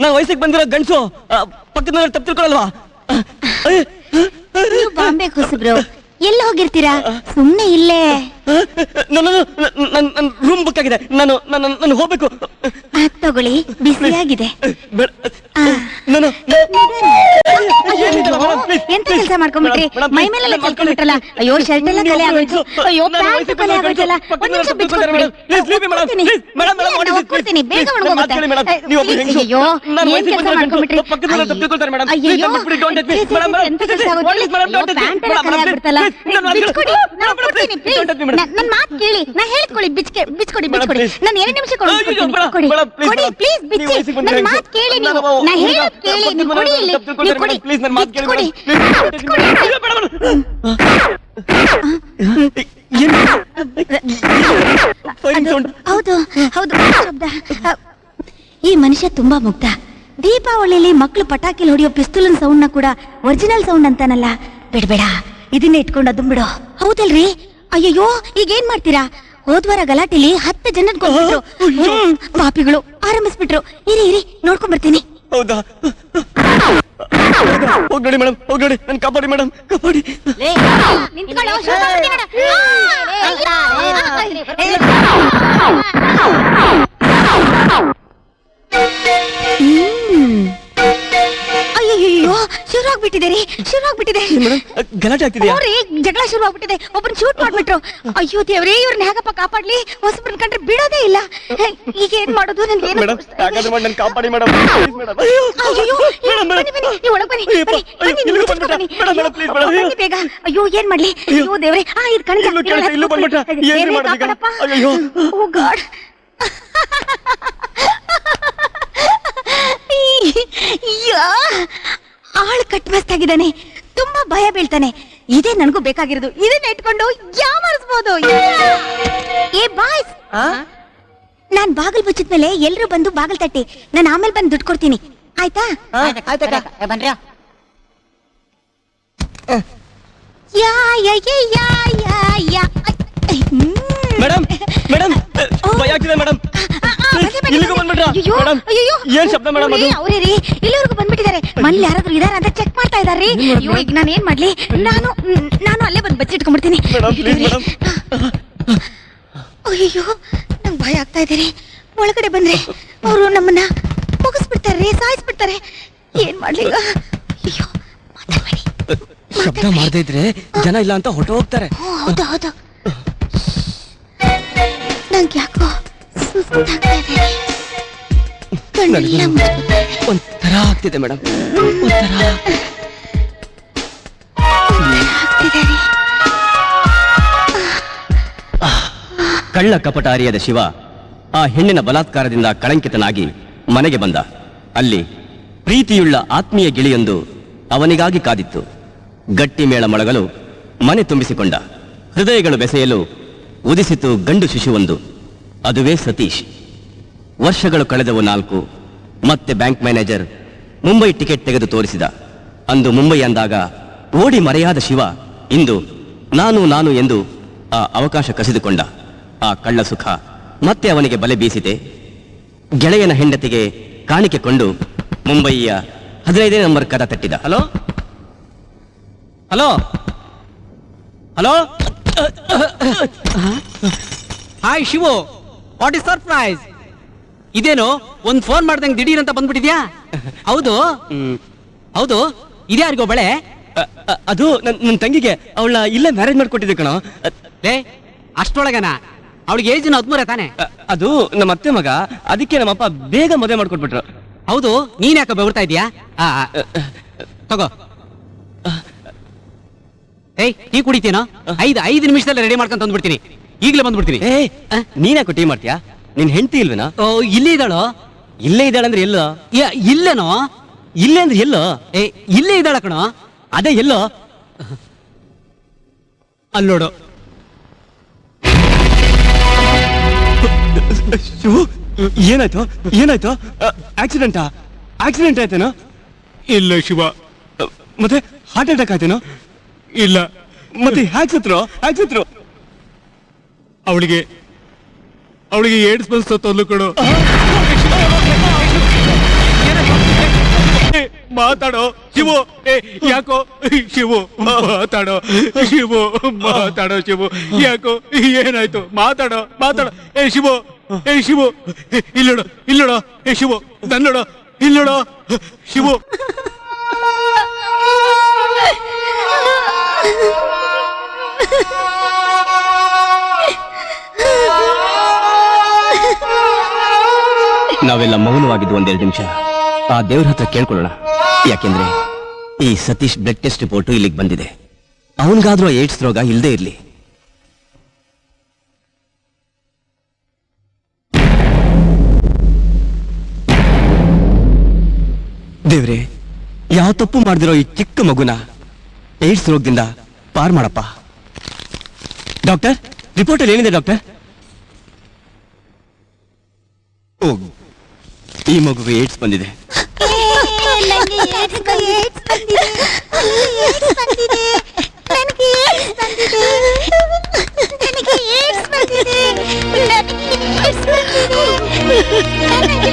ನಾನು ವಯಸ್ಸಿಗೆ ಬಂದಿರೋ ಗಂಡ್ಸು. ಪಕ್ಕದ ಮನೆ ತಪ್ಪು ತಿಳ್ಕೊಳಲ್ವಾ? ನೀವು ಬಾಂಬೆ ಹೊಸಬ್ರು, ಎಲ್ಲಿ ಹೋಗಿರ್ತೀರಾ? ಸುಮ್ನೆ ಇಲ್ಲೇ. ನನ್ನ ರೂಮ್ ಬುಕ್ ಆಗಿದೆ, ನಾನು ಹೋಗ್ಬೇಕು. ತಗೊಳ್ಳಿ, ಬಿಸಿಯಾಗಿದೆ. ಎಂತ ಕೆಲಸ ಮಾಡ್ಕೊಂಡ್ಬಿಟ್ರಿ? ಮೈ ಮೇಲೆಲ್ಲ ಚಲ್ಕೊಂಡ್ಬಿಟ್ರಲ್ಲ. ಅಯ್ಯೋ ಶರ್ಟ್ ಎಲ್ಲ ಕಲೆ ಆಗೋಯ್ತು. ಅಯ್ಯೋ ಪ್ಯಾಂಟ್ ಕಲೆ ಆಗೋಯ್ತಲ್ಲ. ಒಂದ್ ನಿಮಿಷ ಬಿಟ್ಕೊಡ್ಬಿಡಿ. ಒಪ್ಕೊಡ್ತೀನಿ, ಬೇಗ ಒಣಗೋಗುತ್ತೆ. ಅಯ್ಯೋ ಏನ್ ಕೆಲಸ ಮಾಡ್ಕೊಂಡ್ಬಿಟ್ರಿ? ಅಯ್ಯೋ ಎಂತ ಕೆಲಸ ಆಗೋದು? ಪ್ಯಾಂಟ್ ಎಲ್ಲ ಕಲೆ ಆಗ್ಬಿಡ್ತಲ್ಲ. ಬಿಚ್ಕೊಡಿ, ನಾನು ಕೊಡ್ತೀನಿ ಪ್ಲೀಸ್. ನನ್ ಮಾತು ಕೇಳಿ, ನಾ ಹೇಳ್ಕೊಳ್ಳಿ. ಬಿಚ್ಕೊಡಿ ನಾನು 2 ನಿಮಿಷ ಕೊಡಿ ಪ್ಲೀಸ್. ಬಿಚ್ಚಿ ನನ್ ಮಾತು ಕೇಳಿ ನೀವು. ನಾ ಹೇಳೋದ್ ಕೇಳಿ. ನೀವು ಕೊಡಿ ಇಲ್ಲಿ. ನೀವು ಕೊಡಿ ಬಿಚ್ಕೊಡಿ. ಹೌದು ಹೌದು ಶಬ್ದ. ಈ ಮನುಷ್ಯ ತುಂಬಾ ಮುಗ್ಧ. ದೀಪಾವಳಿಯಲ್ಲಿ ಮಕ್ಕಳು ಪಟಾಕಿಲ್ ಹೊಡೆಯೋ ಪಿಸ್ತೂಲಿನ ಸೌಂಡ್ ನ ಕೂಡ ಒರಿಜಿನಲ್ ಸೌಂಡ್ ಅಂತಾನಲ್ಲ. ಬಿಡ್ಬೇಡ, ಇದನ್ನೇ ಇಟ್ಕೊಂಡು ಅದನ್ ಬಿಡು. ಹೌದಲ್ರಿ? ಅಯ್ಯಯ್ಯೋ ಈಗ ಏನ್ ಮಾಡ್ತೀರಾ? ಹೋದ್ವಾರ ಗಲಾಟೆಲಿ 10 ಜನ ಕೊಂಡ್ಬಿಟ್ರು. ಪಾಪಿಗಳು ಆರಂಭಿಸ್ಬಿಟ್ರು. ಇರಿ ನೋಡ್ಕೊಂಡ್ ಬರ್ತೀನಿ. ಹೌದಾ? ಹೋಗ್ ನೋಡಿ ಮೇಡಮ್, ಹೋಗ್ ನೋಡಿ. ನನ್ ಕಾಪಾಡಿ ಮೇಡಮ್, ಕಾಪಾಡಿ. ನಿಂತ್ಕೊಳ್ಳೋ, ಶುರು ಮಾಡ್ತೀನಿ ನೋಡು. ಅಯ್ಯಯ್ಯೋ ಶುರುವಾಗ್ಬಿಟ್ಟಿದೆ. ಗಲಾಟೆ ಆಗ್ತಿದ್ಯಾ? ಜಗಳ ಶುರುವಾಗ್ಬಿಟ್ಟಿದೆ. ಒಬ್ಬರನ್ನ ಶೂಟ್ ಮಾಡ್ಬಿಟ್ರು. ಅಯ್ಯೋ ದೇವ್ರೇ, ಇವ್ರನ್ನ ಹೇಗಪ್ಪ ಕಾಪಾಡ್ಲಿ? ಹೊಸಬ್ರನ್ನ ಕಂಡ್ರೆ ಬಿಡೋದೇ ಇಲ್ಲ. ಈಗ ಏನ್ ಮಾಡೋದು? ನನ್ಗೆ ಕಾಪಾಡಿ ಮೇಡಮ್. ಬೇಗ. ಅಯ್ಯೋ ಏನ್ ಮಾಡ್ಲಿ? ಅಯ್ಯೋ ದೇವ್ರೆ, ಇದು ಕಣಿಗ. ಓ ಗಾಡ್. ಆಳ್ ಕಟ್ಮಸ್ತಾಗಿದ್ದಾನೆ. ತುಂಬಾ ಭಯ ಬೀಳ್ತಾನೆ. ಇದೇ ನನಗೂ ಬೇಕಾಗಿರೋದು. ಇದನ್ನ ಇಟ್ಕೊಂಡು ಯಾಮಾರಿಸ್ಬೋದು. ಏ ಬಾಯ್ಸ್, ನಾನ್ ಬಾಗಿಲು ಮುಚ್ಚಿದ್ಮೇಲೆ ಎಲ್ರು ಬಂದು ಬಾಗಿಲು ತಟ್ಟಿ. ನಾನು ಆಮೇಲೆ ಬಂದು ದುಡ್ಡು ಕೊಡ್ತೀನಿ, ಆಯ್ತಾ? ಯಾ ಯಾ ಯಾ ಯಾ ಯಾ. ಮೇಡಮ್ ಮೇಡಮ್, ಭಯ ಆಗ್ತಿದೆ ಮೇಡಮ್. ಇಲ್ಲಿಗೂ ಬಂದ್ಬಿಟ್ರಾ? ಏನ್ ಶಬ್ದ ಮೇಡಮ್ ಅದು? ಅವ್ರೇ ರೀ, ಇಲ್ಲಿವರೆಗೂ ಬಂದ್ಬಿಟ್ಟಿದ್ದಾರೆ. ಮನೇಲಿ ಯಾರಾದ್ರೂ ಇದಾರ ಅಂತ ಚೆಕ್ ಮಾಡ್ತಾ ಇದಾರ್ರಿ. ಅಯ್ಯೋ ಈಗ ನಾನು ಏನ್ ಮಾಡ್ಲಿ? ನಾನು ಅಲ್ಲೇ ಬಂದು ಬಚ್ಚಿಟ್ಕೊಂಡ್ಬಿಡ್ತೀನಿ. ಅಯ್ಯೋ ನಂಗೆ ಭಯ ಆಗ್ತಾ ಇದ್ದೀರಿ. ಒಳಗಡೆ ಬಂದ್ರೆ ಅವರು ನಮ್ಮನ್ನ ಮುಗಿಸ್ಬಿಡ್ತಾರೆ, ಸಾಯಿಸ್ಬಿಡ್ತಾರೆ. ಏನ್ ಮಾಡ್ಲಿ? ಅಯ್ಯೋ ಮಾತಾಡ್ಬೇಡಿ. ಶಬ್ದ ಮಾಡದೇ ಇದ್ರೆ ಜನ ಇಲ್ಲ ಅಂತ ಹೊರಟು ಹೋಗ್ತಾರೆ. ಹೌದು ಹೌದು. ನಂಗೆ ಯಾಕೋ ಸುಸ್ತಾಗ್ತಾ ಇದೆ. ಒಂಥರ ಆಗ್ತಿದೆ ಮೇಡಮ್, ಒಂಥರ ಆಗ್ತಿದೆ ರೀ. ಕಳ್ಳ ಕಪಟ ಅರಿಯದ ಶಿವ ಆ ಹೆಣ್ಣಿನ ಬಲಾತ್ಕಾರದಿಂದ ಕಳಂಕಿತನಾಗಿ ಮನೆಗೆ ಬಂದ. ಅಲ್ಲಿ ಪ್ರೀತಿಯುಳ್ಳ ಆತ್ಮೀಯ ಗಿಳಿಯೊಂದು ಅವನಿಗಾಗಿ ಕಾದಿತ್ತು. ಗಟ್ಟಿ ಮೇಳ ಮೊಳಗಲು ಮನೆ ತುಂಬಿಸಿಕೊಂಡ. ಹೃದಯಗಳು ಬೆಸೆಯಲು ಉದಿಸಿತು ಗಂಡು ಶಿಶುವೊಂದು. ಅದುವೇ ಸತೀಶ್. ವರ್ಷಗಳು ಕಳೆದವು 4. ಮತ್ತೆ ಬ್ಯಾಂಕ್ ಮ್ಯಾನೇಜರ್ ಮುಂಬೈ ಟಿಕೆಟ್ ತೆಗೆದು ತೋರಿಸಿದ. ಅಂದು ಮುಂಬೈ ಅಂದಾಗ ಓಡಿ ಮರೆಯಾದ ಶಿವ ಇಂದು ನಾನು ಎಂದು ಆ ಅವಕಾಶ ಕಸಿದುಕೊಂಡ. ಆ ಕಳ್ಳ ಸುಖ ಮತ್ತೆ ಅವನಿಗೆ ಬಲೆ ಬೀಸಿದೆ. ಗೆಳೆಯನ ಹೆಂಡತಿಗೆ ಕಾಣಿಕೆ ಕೊಂಡು ಮುಂಬಯಿಯ 15ನೇ ನಂಬರ್ ಕದ ತಟ್ಟಿದ. Hello hello hello. Hi Shivu, what is surprise? ಇದೇನು ಒಂದ್ ಫೋನ್ ಮಾಡ್ದಂಗ್ ದಿಢೀರ್ ಅಂತ ಬಂದ್ಬಿಟ್ಟಿದ್ಯಾ? ಹೌದು ಹೌದು, ಇದ್ಯಾರಿಗೋ ಬಳೆ? ಅದು ನನ್ನ ತಂಗಿಗೆ. ಅವಳ ಇಲ್ಲೇ ಮ್ಯಾರೇಜ್ ಮಾಡ್ಕೊಟ್ಟಿದ್ದೆ ಕಣೋ. ಲೇ, ಅಷ್ಟೊಳಗನ? ಅವಳಿಗೆ ಏಜ್ 13 ತಾನೆ? ಅದು ನಮ್ಮ ಅತ್ತೆ ಮಗ, ಅದಕ್ಕೆ ನಮ್ಮಪ್ಪ ಬೇಗ ಮದುವೆ ಮಾಡ್ಕೊಟ್ಬಿಟ್ರು. ಹೌದು, ನೀನ್ ಯಾಕೆ ಬೆವರ್ತಾ ಇದೀಯಾ? ತಗೋ. ಏಯ್, ಟೀ ಕುಡಿತೀನೋ? 5 ನಿಮಿಷದಲ್ಲಿ ರೆಡಿ ಮಾಡ್ಕೊಂಡ್ ತಂದ್ಬಿಡ್ತೀನಿ. ಈಗಲೇ ಬಂದ್ಬಿಡ್ತೀನಿ. ನೀನ್ ಯಾಕೆ ಟೀ ಮಾಡ್ತೀಯಾ? ನಿನ್ ಹೆಂಡತಿ ಇಲ್ವೇನಾ? ಇಲ್ಲೇ ಇದ್ದಾಳೋ? ಇಲ್ಲೇ ಇದ್ದಾಳಂದ್ರೆ ಎಲ್ಲೋ? ಇಲ್ಲೇನೋ? ಇಲ್ಲೇ ಅಂದ್ರೆ ಎಲ್ಲೋ? ಇಲ್ಲೇ ಇದ್ದಾಳ ಕಣೋ. ಅದೇ ಎಲ್ಲೋ? ಅಲ್ಲೋಡು. ಏನಾಯ್ತು ಏನಾಯ್ತು? ಆಕ್ಸಿಡೆಂಟಾ? ಆಕ್ಸಿಡೆಂಟ್ ಆಯ್ತೇನೋ? ಇಲ್ಲ ಶಿವ. ಮತ್ತೆ ಹಾರ್ಟ್ ಅಟ್ಯಾಕ್ ಆಯ್ತೇನೋ? ಇಲ್ಲ. ಮತ್ತೆ ಹ್ಯಾಕ್ ಸತ್ರು? ಅವಳಿಗೆ ಏಡ್ಸ್ ಬಂದು ಸತ್ತೋದ್ಲು ಕಣೋ. ಮಾತಾಡೋ ಶಿವು. ಯಾಕೋ ಶಿವು ಮಾತಾಡೋ. ಶಿವು ಯಾಕೋ ಏನಾಯ್ತು? ಮಾತಾಡೋ. ಶಿವು ಇಲ್ಲೋಡು. ಶಿವು ನನ್ನೋಡು. ಇಲ್ಲಿ ನೋಡು ಶಿವು. ನಾವೆಲ್ಲ ಮೌನವಾಗಿದ್ದು ಒಂದೆರಡು ನಿಮಿಷ ಆ ದೇವ್ರ ಹತ್ರ ಕೇಳ್ಕೊಳ್ಳೋಣ. ಯಾಕೆಂದ್ರೆ ಈ ಸತೀಶ್ ಬ್ಲಡ್ ಟೆಸ್ಟ್ ರಿಪೋರ್ಟ್ ಇಲ್ಲಿಗೆ ಬಂದಿದೆ. ಅವನಿಗಾದ್ರೂ ಏಡ್ಸ್ ರೋಗ ಇಲ್ಲದೆ ಇರ್ಲಿ. ದೇವ್ರೆ, ಯಾವ ತಪ್ಪು ಮಾಡಿದಿರೋ ಈ ಚಿಕ್ಕ ಮಗುನ ಏಡ್ಸ್ ರೋಗದಿಂದ ಪಾರ್ ಮಾಡಪ್ಪ. ಡಾಕ್ಟರ್, ರಿಪೋರ್ಟ್ ಅಲ್ಲಿ ಏನಿದೆ ಡಾಕ್ಟರ್? ಓ, ಈ ಮಗುಗೆ ಏಡ್ಸ್ ಬಂದಿದೆ. ನನಗೆ ಏಡ್ಸ್ ಬಂದಿದೆ. ನನಗೆ ಏಡ್ಸ್ ಬಂದಿದೆ. ನನಗೆ ಏಡ್ಸ್ ಬಂದಿದೆ. ನನಗೆ ಏಡ್ಸ್ ಬಂದಿದೆ. ನನಗೆ